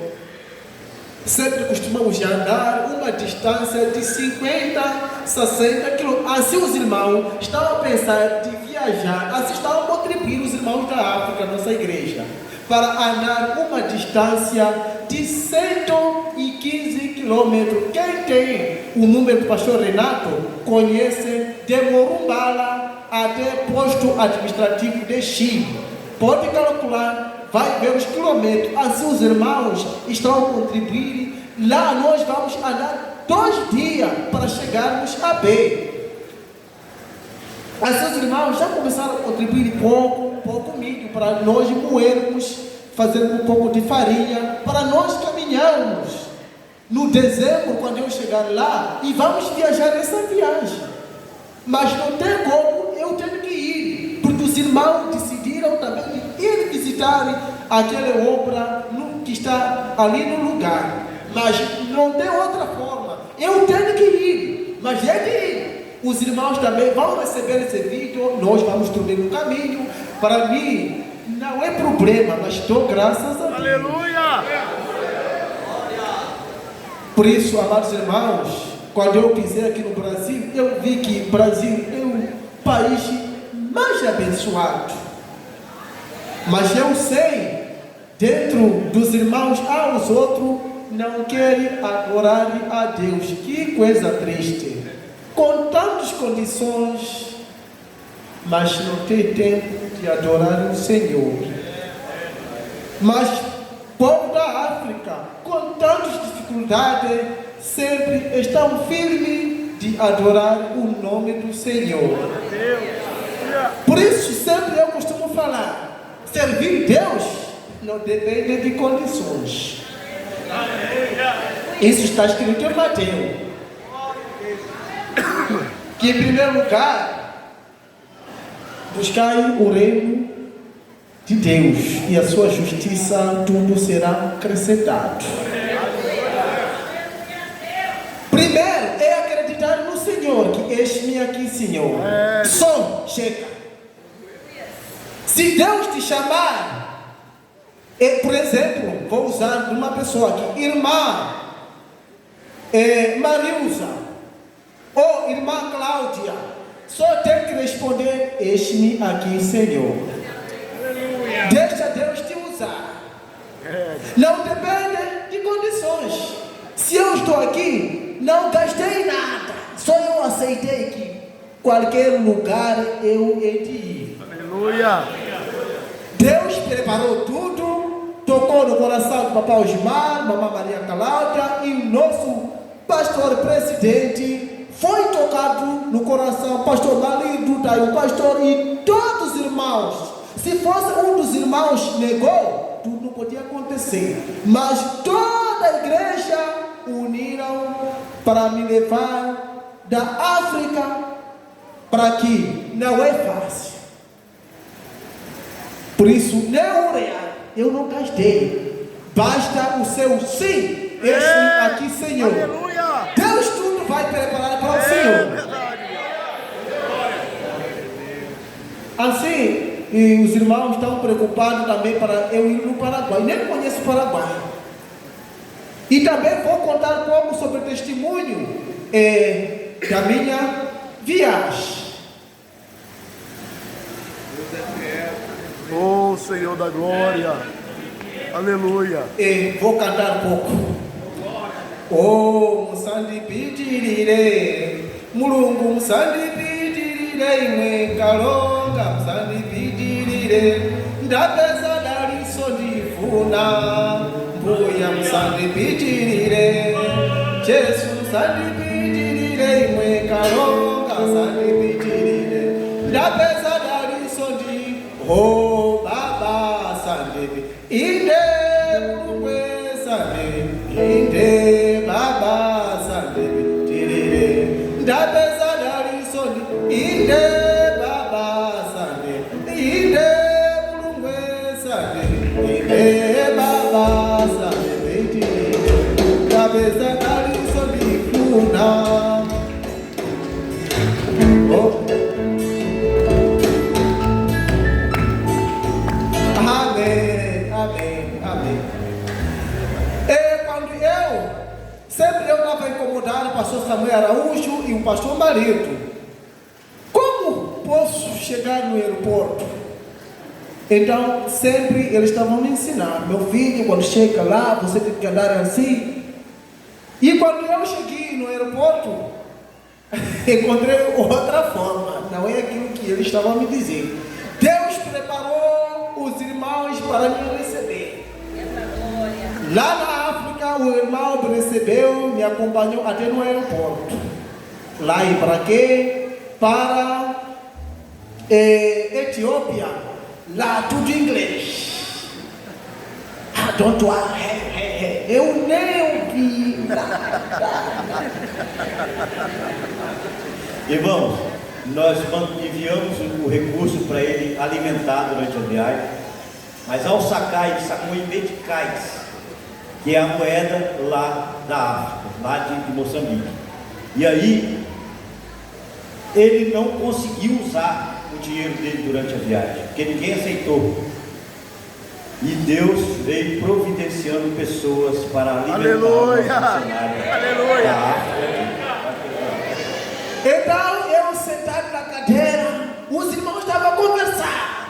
Sempre costumamos andar uma distância de 50, 60 quilômetros. Assim os irmãos estão a pensar de viajar, assim estão a contribuir os irmãos da África, nossa igreja, para andar uma distância de 115 quilômetros. Quem tem o número do pastor Renato conhece de Morumbala até posto administrativo de Chile. Pode calcular, vai ver os quilômetros. Assim os irmãos estão a contribuir. Lá nós vamos andar 2 dias para chegarmos a pé. Assim os irmãos já começaram a contribuir pouco milho para nós moermos, fazer um pouco de farinha, para nós caminharmos. No dezembro, quando eu chegar lá, e vamos viajar nessa viagem. Mas não tem como, eu tenho que ir, porque os irmãos decidiram também de ir visitar aquela obra que está ali no lugar. Mas não tem outra forma, eu tenho que ir, mas é de ir. Os irmãos também vão receber esse vídeo, nós vamos dormir no caminho. Para mim, não é problema, mas estou graças a Deus. Aleluia! Por isso, amados irmãos, quando eu pisei aqui no Brasil, eu vi que o Brasil é o país mais abençoado. Mas eu sei, dentro dos irmãos, os outros não querem adorar a Deus. Que coisa triste. Com tantas condições, mas não tem tempo de adorar o Senhor. Mas o povo da África, com tantas dificuldades, sempre estão firmes de adorar o nome do Senhor. Por isso sempre eu costumo falar, servir Deus não depende de condições. Isso está escrito em Mateus. Que em primeiro lugar, buscai o reino de Deus e a sua justiça, tudo será acrescentado. Primeiro é acreditar no Senhor, que eis-me aqui, Senhor. Só chega. Se Deus te chamar, por exemplo, vou usar uma pessoa aqui, irmã Marilza ou irmã Cláudia, só tem que responder: eis-me aqui, Senhor. Deixa Deus te usar. Não depende de condições. Se eu estou aqui, não gastei nada, só eu aceitei que qualquer lugar eu hei de ir. Aleluia! Deus preparou tudo, tocou no coração do papai Osmar, mamãe Maria Cláudia, e o nosso pastor presidente foi tocado no coração, pastor Lalido, daí o pastor e todos os irmãos. Se fosse um dos irmãos negou, tudo não podia acontecer. Mas toda a igreja uniram para me levar da África para aqui. Não é fácil. Por isso, nem um real eu não gastei. Basta o seu sim. Eis-me aqui, Senhor. Aleluia! Deus tudo vai preparar para o Senhor. Assim, e os irmãos estão preocupados também para eu ir no Paraguai. Nem conheço o Paraguai. E também vou contar um pouco sobre o testemunho da minha viagem. Oh, Senhor da glória! Aleluia! Vou cantar um pouco. Oh, Musandi Pitirire, Mulungu Musandi Pitirire, Mwenkalonga Musandi Pitirire, Ndapeza Dariso Difuna, Mbuya Musandi Pitirire, Jesu Musandi Pitirire, Mwenkalonga Musandi Pitirire, Ndapeza Dariso Difuna, oh Baba Sandi, Inde Kupe Sandi, Inde Baba Sande, Senhora. Oh. Amém, amém, amém. Quando sempre eu estava incomodado, o pastor Samuel Araújo e o pastor Marito. Como posso chegar no aeroporto? Então, sempre eles estavam me ensinando. Meu filho, quando chega lá, você tem que andar assim. E quando eu cheguei no aeroporto, encontrei outra forma. Não é aquilo que eles estavam me dizendo. Deus preparou os irmãos para me receber. Lá na África, o irmão me recebeu, me acompanhou até no aeroporto. Lá em para quê? Para Etiópia. Lá tudo em inglês. Don't worry. Eu nem ouvi nada. Irmãos, nós enviamos o recurso para ele alimentar durante a viagem, mas ao sacar, ele sacou em meticais, que é a moeda lá da África, lá de Moçambique. E aí, ele não conseguiu usar o dinheiro dele durante a viagem, porque ninguém aceitou. E Deus veio providenciando pessoas para alimentar o missionário da África. Então eu sentado na cadeira, os irmãos estavam a conversar.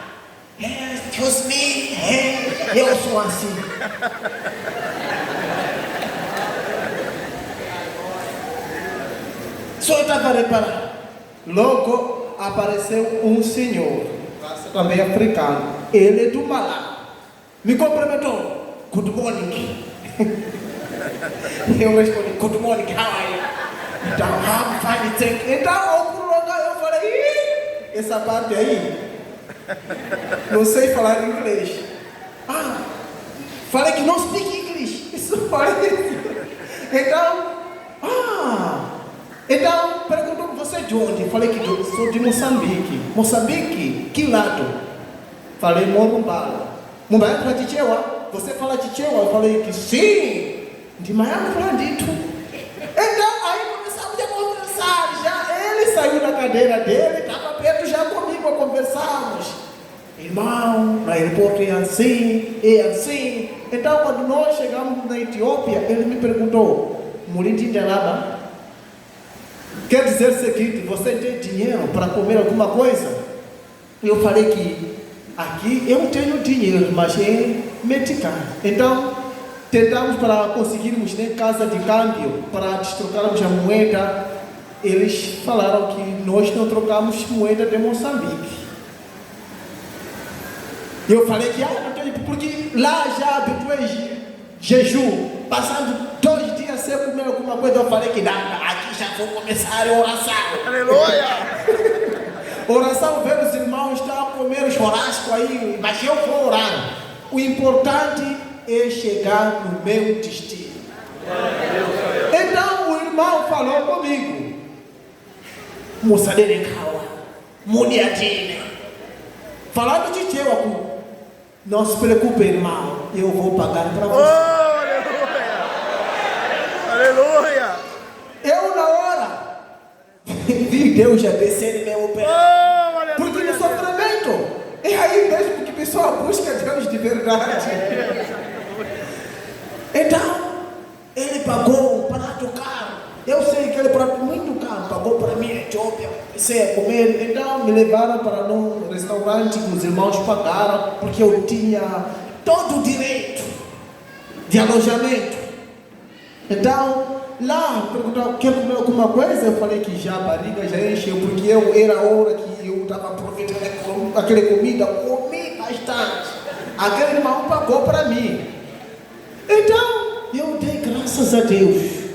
Excuse me, eu sou assim. Só estava reparando. Logo apareceu um senhor, também africano. Ele é do Malawi. Me cumprimentou. Good morning. Eu respondi, good morning, how are you? Então, I'm fine, thank you. Então, eu falei, essa parte aí, não sei falar inglês. Falei que não speak English. Isso falei. Então, perguntou, você é de onde? Falei que sou de Moçambique. Moçambique? Que lado? Falei, Morumbala. Mumbai para Tichewa? Você fala Tichewa? Eu falei que sim. De Miami para dito. Então, aí começamos a conversar. Já ele saiu da cadeira dele, estava perto já comigo a conversarmos. Irmão, no aeroporto é assim, é assim. Então, quando nós chegamos na Etiópia, ele me perguntou, Muriti Ndelaba, quer dizer o seguinte, você tem dinheiro para comer alguma coisa? Eu falei que aqui eu tenho dinheiro, mas é mexicano. Então, tentamos para conseguirmos casa de câmbio, para destrocarmos a moeda. Eles falaram que nós não trocamos moeda de Moçambique. Eu falei que não tenho, porque lá já habituei jejum, passando 2 dias sem comer alguma coisa. Eu falei que nada, aqui já vou começar a oração. Aleluia! Oração, ver os irmãos estão a comer churrasco aí, mas eu vou orar. O importante é chegar no meu destino. Então o irmão falou comigo, Musaderekawa, Muniadine, falando de teu, não se preocupe, irmão, eu vou pagar para você. Oh, aleluia! Aleluia! Eu na hora vi Deus já descer meu pé. Porque no sofrimento é aí mesmo que a pessoa busca Deus de verdade. Então ele pagou para tocar. Eu sei que ele pagou muito caro, pagou para mim, Etiópia, comecei a comer. Então me levaram para um restaurante que os irmãos pagaram, porque eu tinha todo o direito de alojamento. Então lá perguntaram, quer comer alguma coisa? Eu falei que já a barriga já encheu, porque era a hora que eu estava aproveitando aquela comida, comi bastante. Aquele irmão pagou para mim. Então eu dei graças a Deus.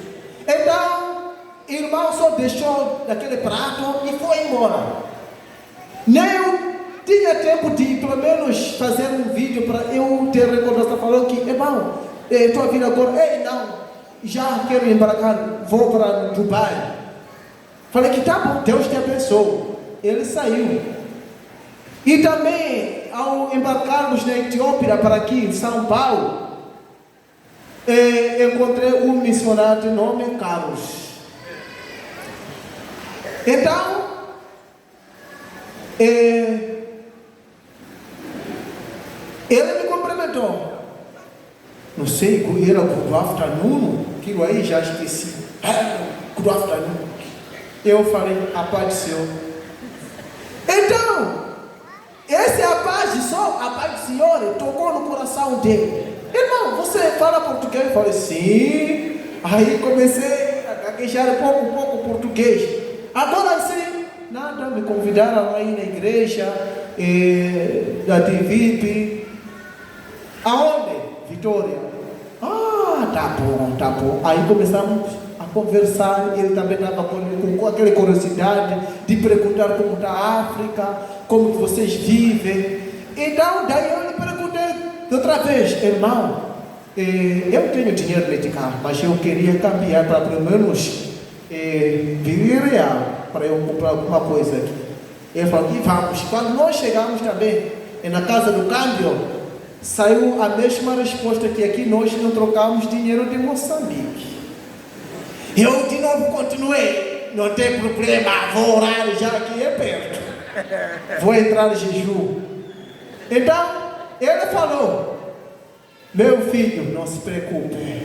Então o irmão só deixou daquele prato e foi embora. Nem eu tinha tempo de pelo menos fazer um vídeo para eu ter recordação. Falou que, irmão, estou a vir agora. Ei, não, já quero embarcar, vou para Dubai. Falei que tá bom, Deus te abençoe. Ele saiu. E também, ao embarcarmos na Etiópia para aqui em São Paulo, encontrei um missionário de nome Carlos. Então, ele me cumprimentou. Não sei, era good afternoon, aquilo aí já esqueci. Good afternoon. Eu falei, a paz do Senhor. Então, essa é a paz do Senhor tocou no coração dele. Irmão, você fala português? Eu falei, sim. Aí comecei a gaguejar um pouco português. Agora sim, nada, me convidaram aí na igreja da TVIP. Aonde? Vitória. Ah, tá bom. Aí começamos a conversar. Ele também estava com aquela curiosidade de perguntar como está a África, como que vocês vivem. Então, daí eu lhe perguntei outra vez, irmão, eu tenho dinheiro medical, mas eu queria cambiar para pelo menos R$1.000 para eu comprar alguma coisa aqui. Ele falou, e vamos. Quando nós chegamos também na casa do câmbio, saiu a mesma resposta que aqui nós não trocamos dinheiro de Moçambique. Eu de novo continuei, não tem problema, vou orar já aqui é perto. Vou entrar em jejum. Então, ele falou, meu filho, não se preocupe,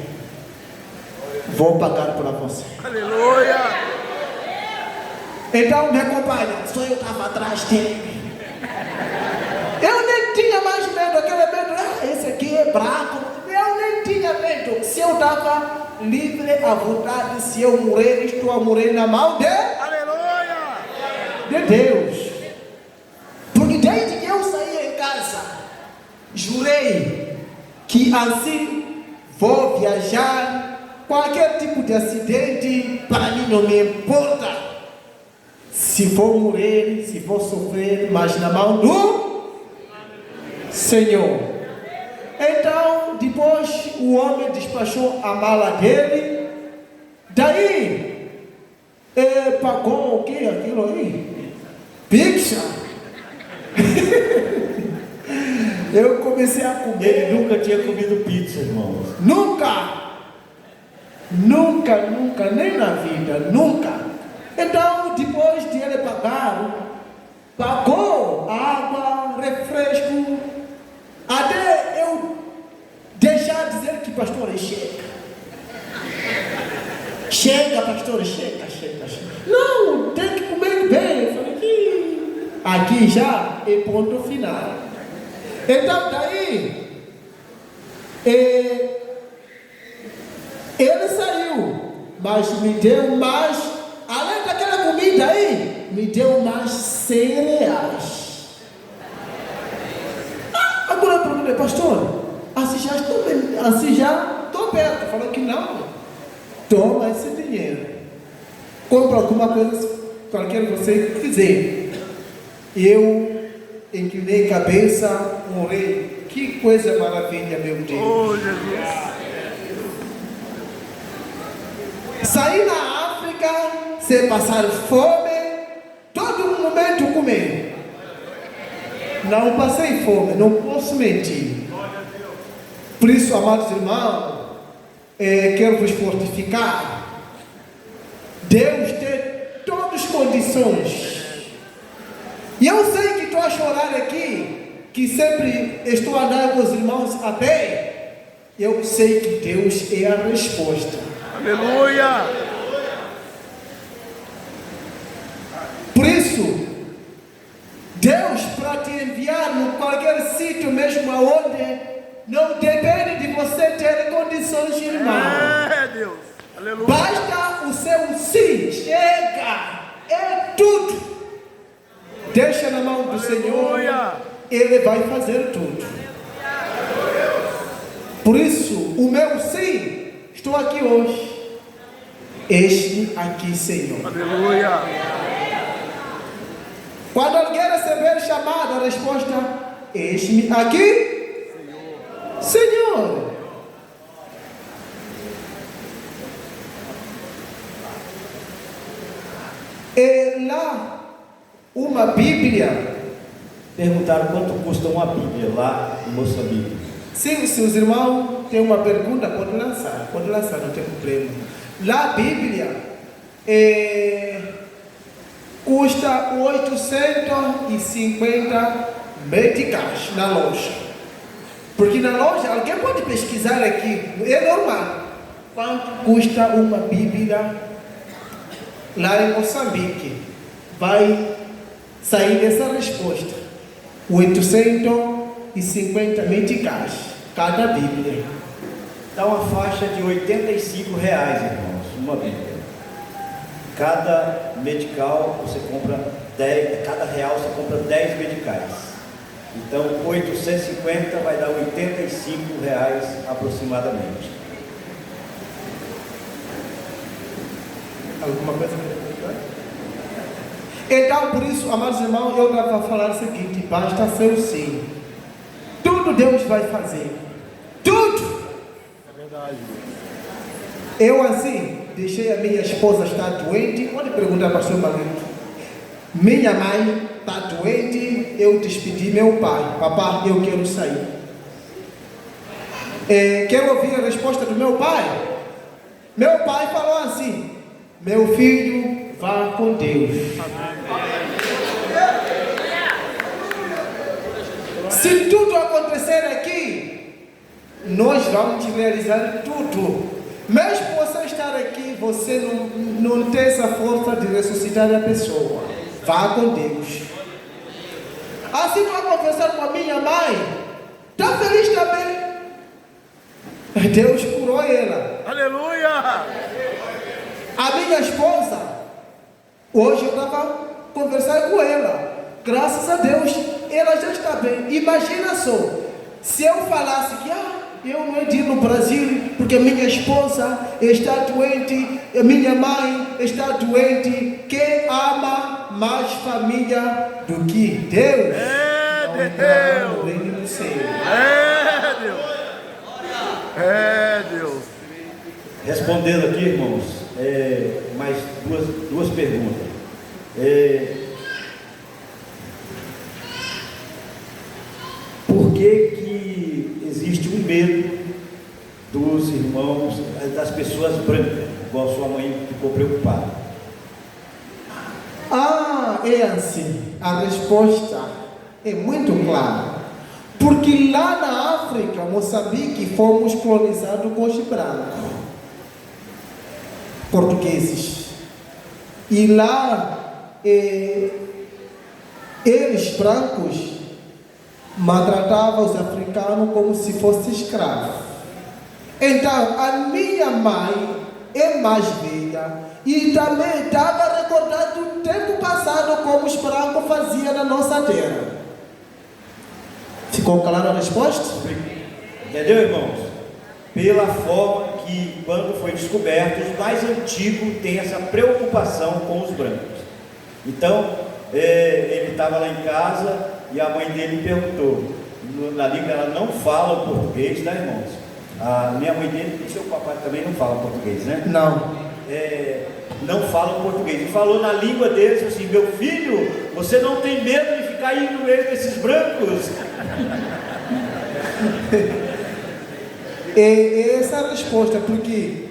vou pagar para você. Aleluia! Então me acompanha, só eu estava atrás dele. Eu nem tinha mais medo, aquele medo, esse aqui é bravo. Eu nem tinha medo, se eu estava livre à vontade, se eu morrer, estou a morrer na mão de Deus. Porque desde que eu saí em casa, jurei que assim vou viajar, qualquer tipo de acidente, para mim não me importa. Se vou morrer, se vou sofrer, mas na mão do Senhor. Então, depois o homem despachou a mala dele. Daí, pagou o que aquilo aí? Pizza. Eu comecei a comer. Ele nunca tinha comido pizza, irmãos. Nunca, nem na vida, nunca. Então, depois de ele pagar, pagou água, refresco, até eu deixar dizer que pastor, chega pastor, chega. Não, tem que comer bem. Eu falei que aqui já é ponto final. Então daí ele saiu, mas me deu mais, além daquela comida aí, me deu mais R$100. Agora eu perguntei, pastor, assim já estou perto. Falou que não. Toma esse dinheiro, compra alguma coisa, qualquer que você quiser. Eu inclinei a cabeça, orei. Que coisa maravilha, meu Deus. Oh, Jesus. Saí na África sem passar fome, todo momento comer. Não passei fome, não posso mentir. Por isso, amados irmãos, quero vos fortificar. Deus tem todas as condições. E eu sei que estou a chorar aqui, que sempre estou a andar com os irmãos a pé. Eu sei que Deus é a resposta. Aleluia! Por isso, Deus, para te enviar em qualquer sítio, mesmo aonde, não depende de você ter condições, irmão. Deus! Aleluia! Basta o seu sim, chega, é tudo. Deixa na mão do Senhor, Ele vai fazer tudo. Por isso, o meu sim, estou aqui hoje. Eis-me aqui, Senhor. Aleluia! Quando alguém receber chamada, a resposta: eis-me aqui, Senhor. E lá, uma Bíblia. Perguntaram quanto custa uma Bíblia lá em Moçambique. Sim, se os irmãos têm uma pergunta, pode lançar, não tem problema. Lá a Bíblia custa 850 meticais na loja. Porque na loja, alguém pode pesquisar aqui, é normal. Quanto custa uma Bíblia lá em Moçambique? Vai sair essa resposta. 850 meticais cada Bíblia. Dá uma faixa de R$85, irmãos, uma Bíblia. Cada medical você compra 10, cada real você compra 10 medicais. Então 850 vai dar R$85 aproximadamente. Alguma coisa que então, por isso, amados irmãos, eu estava a falar o seguinte: basta ser o sim. Tudo Deus vai fazer. Tudo! É verdade. Eu assim, deixei a minha esposa estar doente. Pode perguntar para o seu marido. Minha mãe está doente. Eu despedi meu pai. Papai, eu quero sair. Quero ouvir a resposta do meu pai. Meu pai falou assim: meu filho, vá com Deus. Se tudo acontecer aqui, nós vamos realizar tudo. Mesmo você estar aqui, você não tem essa força de ressuscitar a pessoa. Vá com Deus. Assim que eu conversar com a minha mãe, está feliz também. Deus curou ela. Aleluia! A minha esposa, hoje eu estava conversando com ela. Graças a Deus, ela já está bem. Imagina só, se eu falasse que eu não ir no Brasil porque minha esposa está doente, minha mãe está doente. Quem ama mais família do que Deus? É Deus! No reino do céu. É Deus! É Deus! Respondendo aqui, irmãos, mais duas perguntas. Por que existe um medo dos irmãos, das pessoas brancas, igual sua mãe ficou preocupada? É assim, a resposta é muito clara. Porque lá na África, Moçambique, fomos colonizados com os brancos, portugueses. E lá, eles brancos maltratavam os africanos como se fossem escravos. Então, a minha mãe é mais velha e também estava recordando o tempo passado como os brancos faziam na nossa terra. Ficou clara a resposta? Entendeu, irmãos? Pela forma que, quando foi descoberto, os mais antigos têm essa preocupação com os brancos. Então, ele estava lá em casa e a mãe dele perguntou, na língua ela não fala o português, tá, irmãos? A minha mãe dele e seu papai também não falam português, né? Não. Não falam português. E falou na língua deles assim: meu filho, você não tem medo de ficar aí no meio desses brancos? Essa é a resposta, porque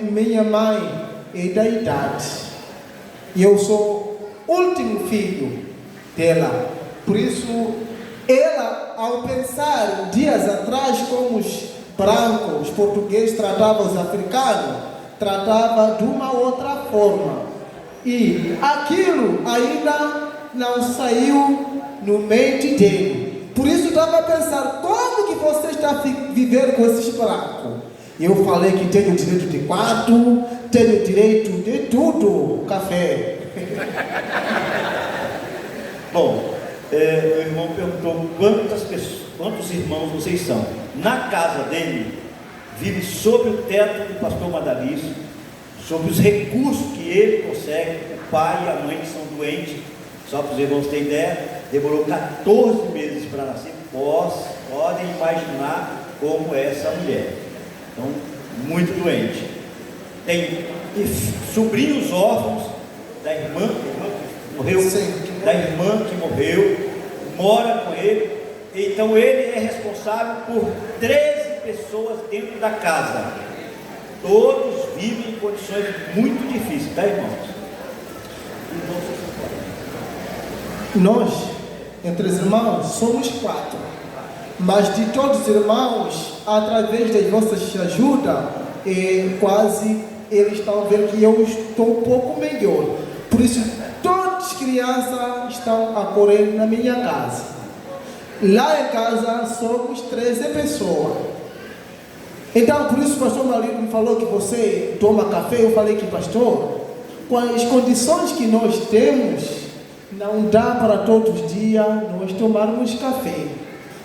minha mãe é da idade e eu sou o último filho dela. Por isso, ela, ao pensar dias atrás como os brancos, os portugueses tratavam os africanos, tratava de uma outra forma. E aquilo ainda não saiu no mente dele. Por isso estava a pensar, como que você está vivendo com esses brancos? Eu falei que tenho direito de quarto, tenho direito de tudo, café. Bom, o irmão perguntou quantos irmãos vocês são. Na casa dele, vive sob o teto do pastor Madaliço, sobre os recursos que ele consegue. O pai e a mãe que são doentes, só para os irmãos terem ideia, demorou 14 meses para nascer. Podem imaginar como é essa mulher. Então, muito doente. Tem sobrinhos órfãos da irmã que morreu, da irmã que morreu, mora com ele. Então ele é responsável por 13 pessoas dentro da casa. Todos vivem em condições muito difíceis, tá, irmãos? Nós, entre os irmãos, somos 4. Mas de todos os irmãos, através das vossas ajudas, quase eles estão vendo que eu estou um pouco melhor. Por isso, todas as crianças estão a correr na minha casa. Lá em casa somos 13 pessoas. Então, por isso o pastor Marino me falou que você toma café. Eu falei que, pastor, com as condições que nós temos, não dá para todos os dias nós tomarmos café.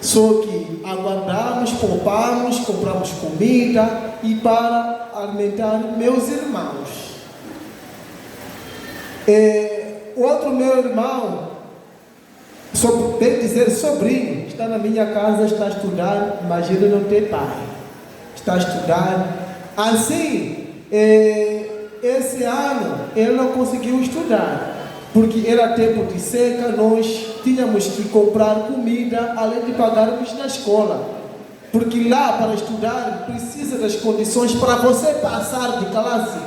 Só que aguardamos, poupamos, compramos comida e para alimentar meus irmãos. Outro meu irmão, bem dizer sobrinho, está na minha casa, está a estudar, mas ele não tem pai. Está a estudar. Assim, esse ano ele não conseguiu estudar, porque era tempo de seca, nós tínhamos que comprar comida, além de pagarmos na escola. Porque lá, para estudar, precisa das condições para você passar de classe.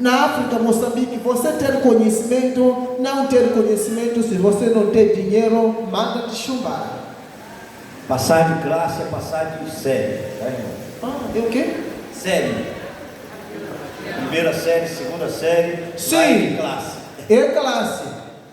Na África, Moçambique, você ter conhecimento, não ter conhecimento, se você não tem dinheiro, manda te chumbar. Passar de classe é passar de série, tá, irmão? É o quê? Série. Primeira série, segunda série. Sim. Classe. É classe.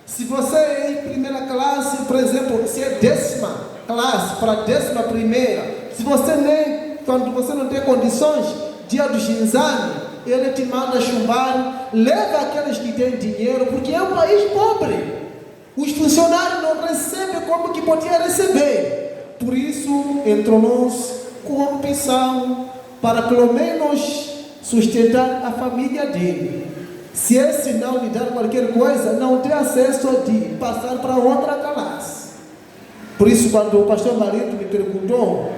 Se você é em primeira classe, por exemplo, se é 10ª classe para 11ª, se você nem, quando você não tem condições, dia do exame, ele te manda chumbar, leva aqueles que têm dinheiro, porque é um país pobre. Os funcionários não recebem como que podiam receber. Por isso, entrou-nos corrupção, para pelo menos sustentar a família dele. Se esse não lhe dar qualquer coisa, não tem acesso de passar para outra classe. Por isso, quando o pastor Marito me perguntou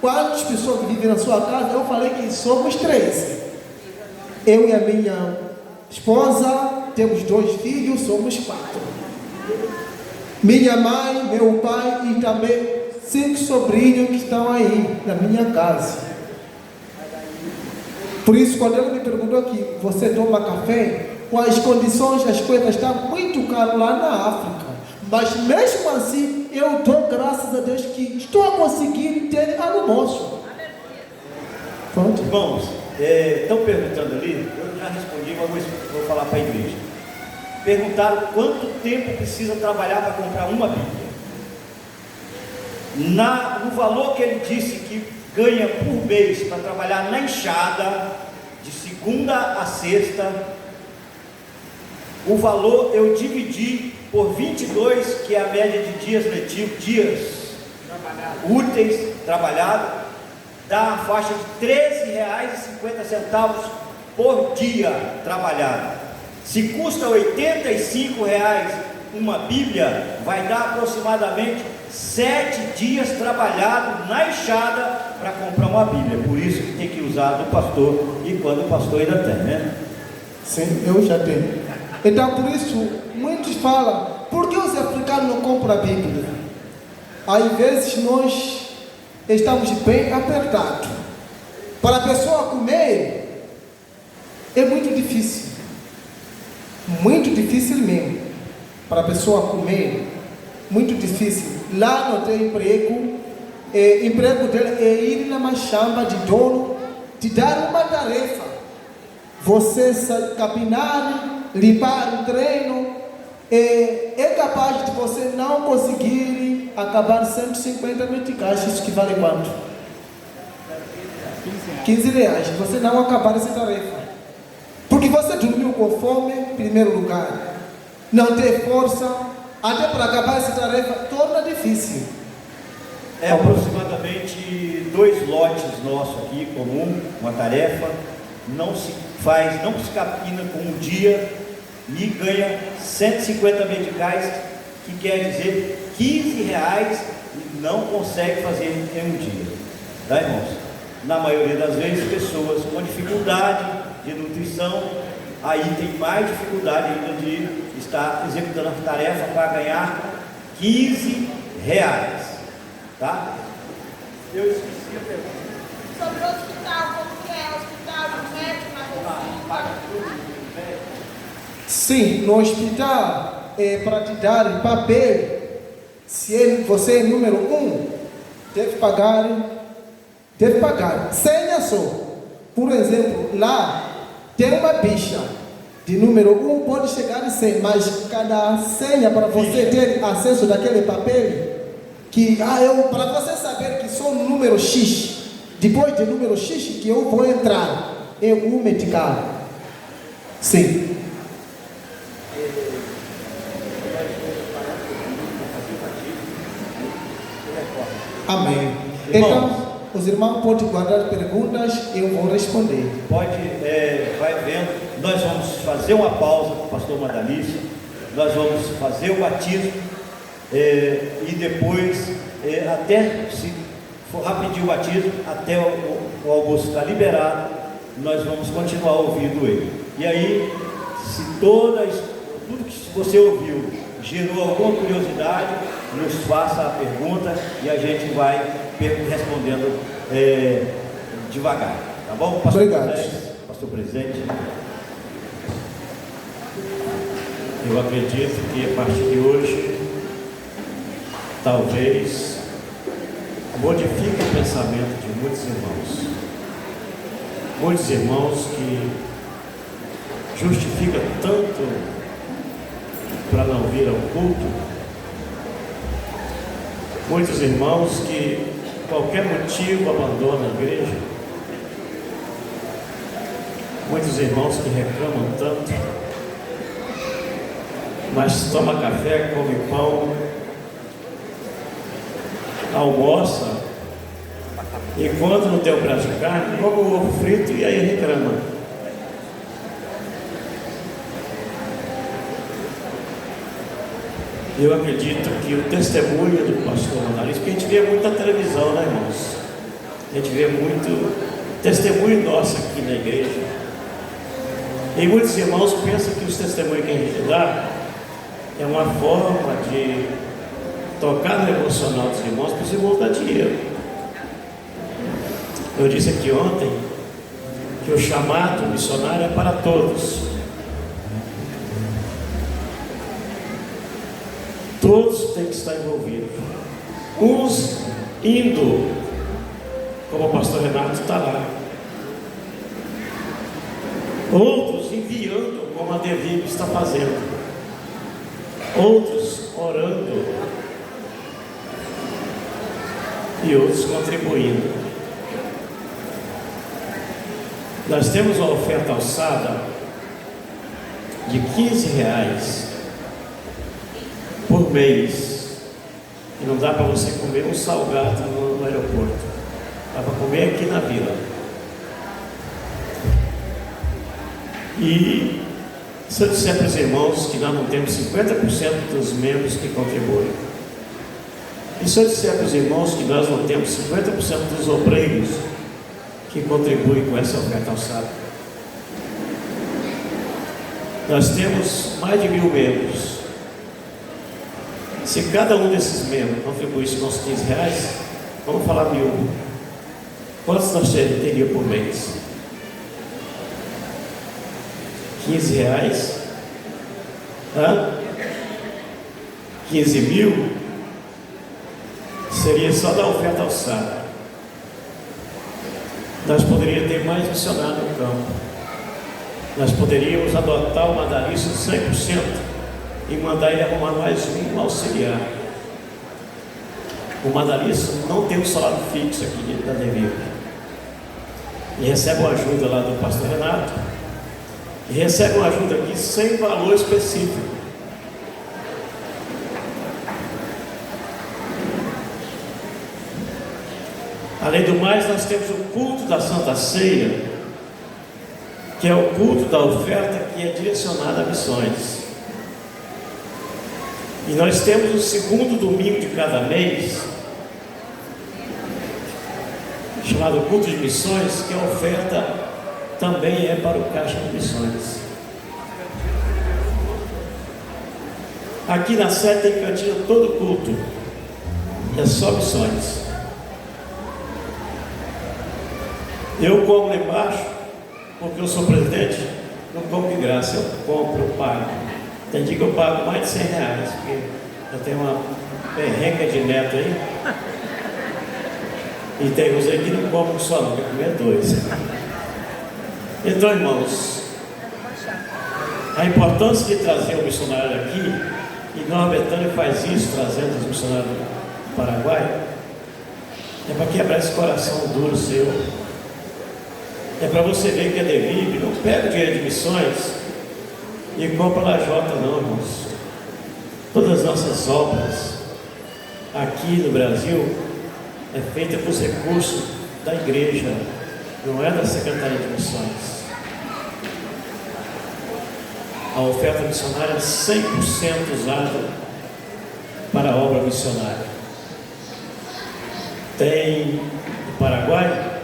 quantas pessoas vivem na sua casa, eu falei que somos 13. Eu e a minha esposa, temos 2 filhos, somos 4. Minha mãe, meu pai e também 5 sobrinhos que estão aí na minha casa. Por isso, quando ele me perguntou que você toma café, com as condições, as coisas estão muito caras lá na África. Mas mesmo assim, eu dou graças a Deus que estou a conseguir ter almoço. Pronto. Irmãos, estão perguntando ali, eu já respondi, mas vou falar para a igreja. Perguntaram quanto tempo precisa trabalhar para comprar uma Bíblia. No valor que ele disse que ganha por mês para trabalhar na enxada, de segunda a sexta, o valor eu dividi por 22, que é a média de dias letivos, dias úteis trabalhados, dá a faixa de R$13,50 por dia trabalhado. Se custa R$85 uma Bíblia, vai dar aproximadamente 7 dias trabalhados na enxada para comprar uma Bíblia. Por isso que tem que usar do pastor, e quando o pastor ainda tem, né? Sim, eu já tenho. Então, por isso, muitos falam, por que os africanos não compram a Bíblia? Às vezes nós estamos bem apertados. Para a pessoa comer, é muito difícil. Muito difícil mesmo. Para a pessoa comer, muito difícil. Lá não tem emprego. Emprego dele é ir na machamba de dono, te dar uma tarefa. Você capinar, limpar o treino, é capaz de você não conseguir acabar 150 meticais. Isso que vale quanto? R$15. Você não acabar essa tarefa. Porque você dormiu com fome, em primeiro lugar. Não tem força, até para acabar essa tarefa, torna difícil. É aproximadamente 2 lotes nossos aqui, comum, uma tarefa. Não se capina com um dia e ganha 150 meticais, que quer dizer R$15, e não consegue fazer em um dia. Tá, irmãos? Na maioria das vezes, pessoas com dificuldade de nutrição, aí tem mais dificuldade ainda de estar executando a tarefa para ganhar R$15. Tá? Eu esqueci a pergunta. Sobre o hospital, como que é? O hospital, o médico, na consulta? Sim, no hospital, para te dar papel, se você é número 1, deve pagar senha só. Por exemplo, lá tem uma bicha de número 1, pode chegar em 100, mas cada senha para você ter acesso daquele papel, que para você saber que sou número X, depois de número X que eu vou entrar, é o medical. Sim. Amém. Então, os irmãos podem guardar perguntas e eu vou responder. Pode, vai vendo. Nós vamos fazer uma pausa com o pastor Madalício. Nós vamos fazer o batismo e depois, até se for rapidinho o batismo, até o almoço estar liberado, nós vamos continuar ouvindo ele. E aí, se tudo que você ouviu gerou alguma curiosidade, nos faça a pergunta e a gente vai respondendo devagar, tá bom? Pastor Obrigado. Pastor presidente, eu acredito que a partir de hoje, talvez modifique o pensamento de muitos irmãos. Muitos irmãos que justificam tanto para não vir ao culto. Muitos irmãos que qualquer motivo abandonam a igreja. Muitos irmãos que reclamam tanto, mas toma café, come pão, almoça, e quando não tem o prato de carne, come o ovo frito e aí reclama. Eu acredito que o testemunho do pastor Madalício, porque a gente vê muito na televisão, né, irmãos? A gente vê muito testemunho nosso aqui na igreja. E muitos irmãos pensam que os testemunhos que a gente dá é uma forma de tocar no emocional dos irmãos para os irmãos dar dinheiro. Eu disse aqui ontem que o chamado missionário é para todos. Todos têm que estar envolvidos. Uns indo, como o pastor Renato está lá. Outros enviando, como a Devi está fazendo. Outros orando. E outros contribuindo. Nós temos uma oferta alçada de R$15 por mês. E não dá para você comer um salgado no aeroporto. Dá para comer aqui na vila. E se eu disser para os irmãos que nós não temos 50% dos membros que contribuem, e se eu disser para os irmãos que nós não temos 50% dos obreiros que contribuem com essa oferta alçada, nós temos mais de 1.000 membros. Se cada um desses membros contribuísse com os R$15, vamos falar 1.000. Quantos nós teríamos por mês? R$15? 15.000? Seria só da oferta alçada. Nós poderíamos ter mais missionário no campo. Nós poderíamos adotar o Madalício 100% e mandar ele arrumar mais um auxiliar. O Madalício não tem um salário fixo aqui da Devir. E recebe uma ajuda lá do pastor Renato. E recebe uma ajuda aqui sem valor específico. Além do mais, nós temos o culto da Santa Ceia, que é o culto da oferta que é direcionado a missões. E nós temos o segundo domingo de cada mês, chamado culto de missões, que a oferta também é para o Caixa de Missões. Aqui na sede tem cantina todo culto, é só missões. Eu como lá embaixo, porque eu sou presidente, não como de graça, eu compro, eu pago. Tem dia que eu pago mais de 100 reais, porque eu tenho uma perrenca de neto aí. E tem uns aí que não comem só, não, tem que comer 2. Então, irmãos, a importância de trazer o missionário aqui, e Nova Betânia faz isso, trazendo os missionários do Paraguai, é para quebrar esse coração duro seu. É para você ver que é Devib, não pega o dinheiro de missões e compra lajota não, irmãos. Todas as nossas obras aqui no Brasil é feita com os recursos da igreja, não é da Secretaria de Missões. A oferta missionária é 100% usada para a obra missionária. Tem no Paraguai,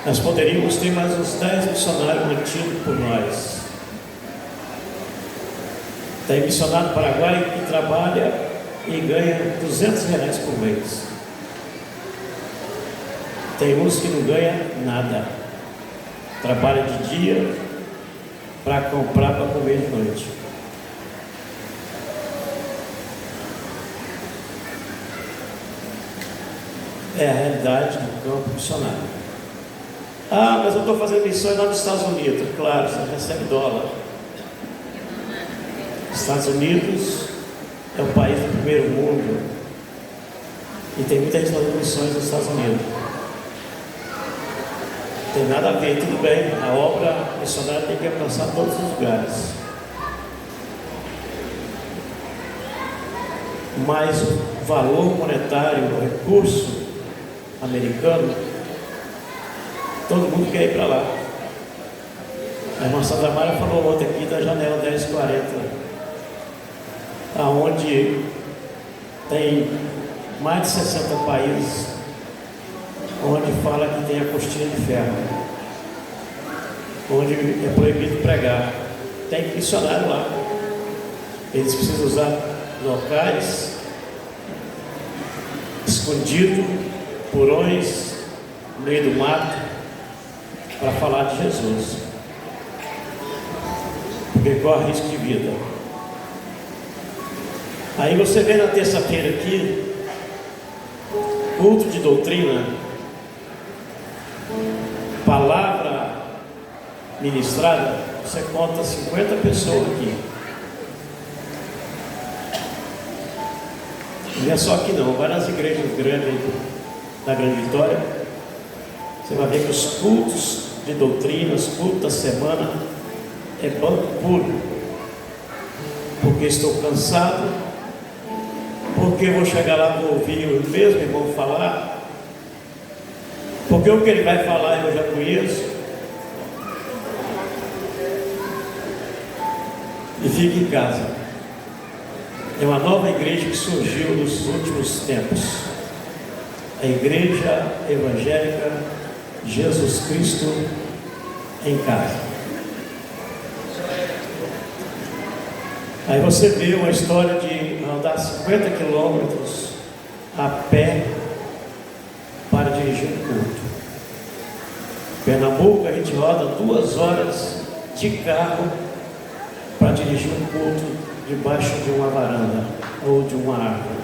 nós poderíamos ter mais uns 10 missionários mantidos por nós. Tem missionário do Paraguai que trabalha e ganha R$200 por mês. Tem uns que não ganham nada. Trabalha de dia para comprar para comer de noite. É a realidade do campo missionário. Ah, mas eu estou fazendo missões lá nos Estados Unidos. Claro, você recebe dólar. Estados Unidos é o país do primeiro mundo. E tem muita gente fazendo missões nos Estados Unidos. Tem nada a ver, tudo bem. A obra missionária tem que alcançar todos os lugares. Mas o valor monetário, o recurso americano, todo mundo quer ir para lá. A irmã Sandra Mara falou ontem aqui da janela 1040, aonde tem mais de 60 países onde fala que tem a cortina de ferro, onde é proibido pregar. Tem missionário lá. Eles precisam usar locais escondidos, porões, no meio do mato, para falar de Jesus, porque corre risco de vida. Aí você vê na terça-feira aqui, culto de doutrina, palavra ministrada, você conta 50 pessoas aqui. Não é só aqui não, vai nas igrejas grandes da Grande Vitória, você vai ver que os cultos de doutrina, os cultos da semana, é banco puro. Porque estou cansado, porque eu vou chegar lá e vou ouvir o mesmo irmão falar, porque o que ele vai falar eu já conheço, e fica em casa. É uma nova igreja que surgiu nos últimos tempos, a Igreja Evangélica Jesus Cristo em Casa. Aí você vê uma história de andar 50 quilômetros a pé para dirigir um culto. Pernambuco, a gente roda 2 horas de carro para dirigir um culto debaixo de uma varanda ou de uma árvore.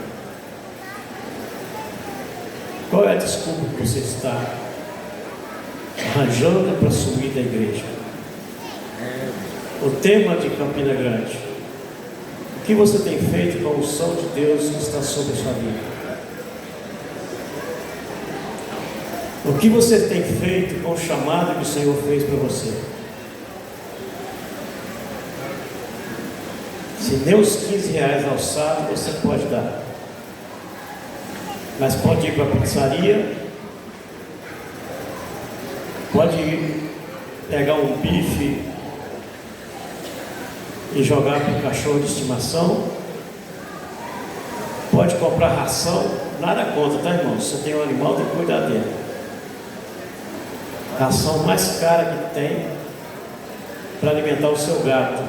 Qual é a desculpa que você está arranjando para sumir da igreja? O tema de Campina Grande: o que você tem feito com a unção de Deus que está sobre a sua vida? O que você tem feito com o chamado que o Senhor fez para você? Se nem os 15 reais alçados você pode dar, mas pode ir para a pizzaria, pode ir pegar um bife e jogar para o cachorro de estimação, pode comprar ração, nada contra, tá, irmão? Se você tem um animal, tem que cuidar dele. A ração mais cara que tem para alimentar o seu gato.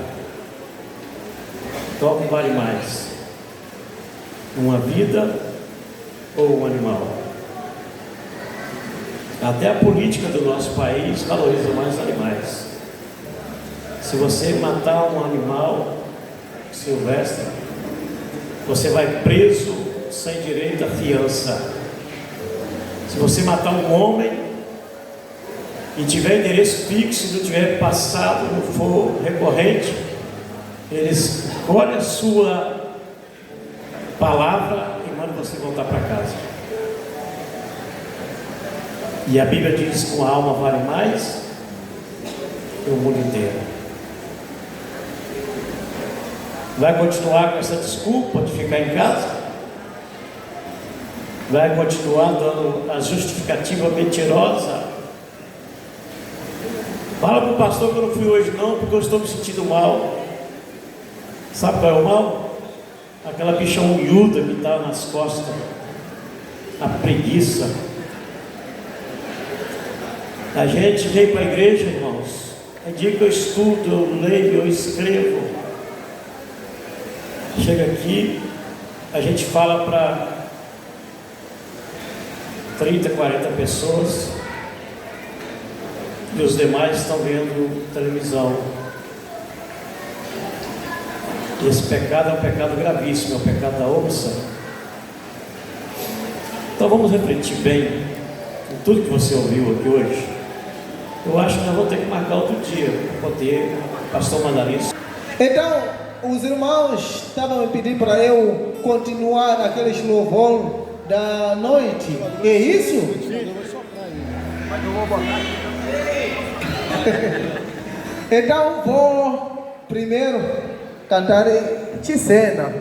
Qual que vale mais? Uma vida ou um animal? Até a política do nosso país valoriza mais animais. Se você matar um animal, Silvestre, você vai preso sem direito à fiança. Se você matar um homem e tiver endereço fixo e não tiver passado, não for recorrente, eles colhem a sua palavra e mandam você voltar para casa. E a Bíblia diz que uma alma vale mais que o mundo inteiro. Vai continuar com essa desculpa de ficar em casa? Vai continuar dando a justificativa mentirosa? Fala para o pastor que eu não fui hoje não, porque eu estou me sentindo mal. Sabe qual é o mal? Aquela bicha unhuda que está nas costas, a preguiça. A gente veio para a igreja, irmãos. É dia que eu estudo, eu leio, eu escrevo. Chega aqui, a gente fala para 30, 40 pessoas e os demais estão vendo televisão. E esse pecado é um pecado gravíssimo, é o pecado da omissão. Então vamos refletir bem em tudo que você ouviu aqui hoje. Eu acho que nós vamos ter que marcar outro dia para poder pastor Madalista. Então, os irmãos estavam me pedindo para eu continuar aqueles louvor da noite. É isso? Mas eu vou botar aqui. Então vou primeiro cantar Ticena.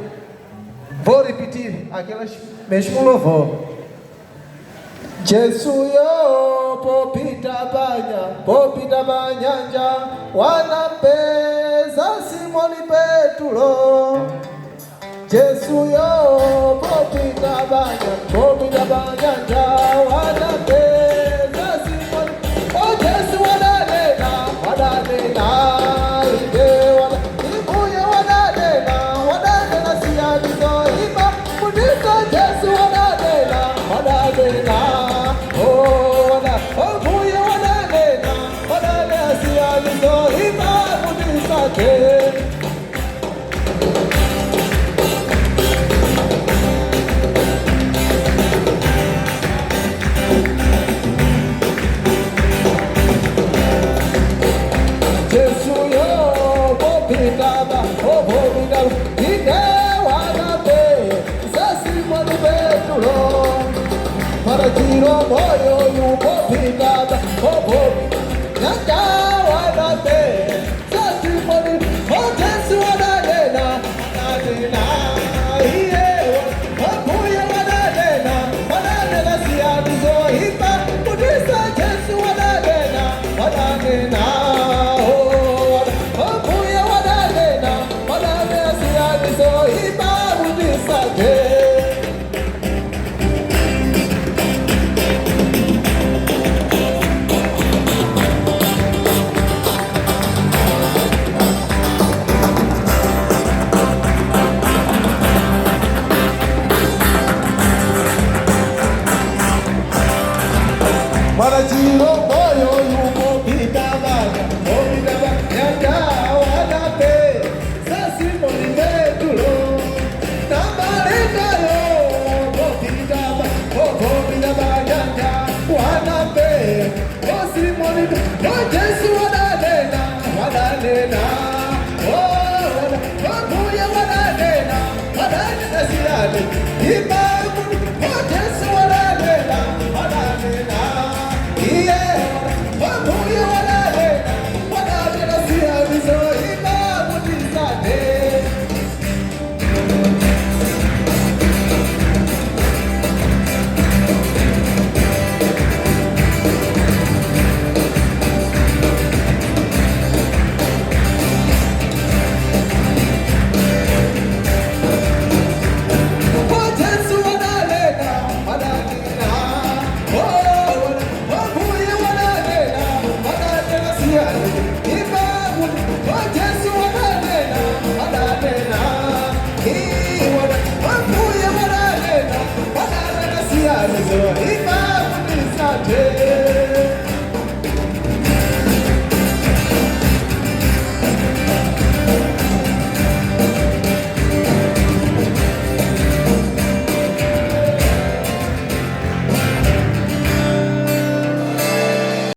Vou repetir aquelas mesmo louvor. Jesus yo popita banyanja wanapeza Simoni Petro. Jesus yo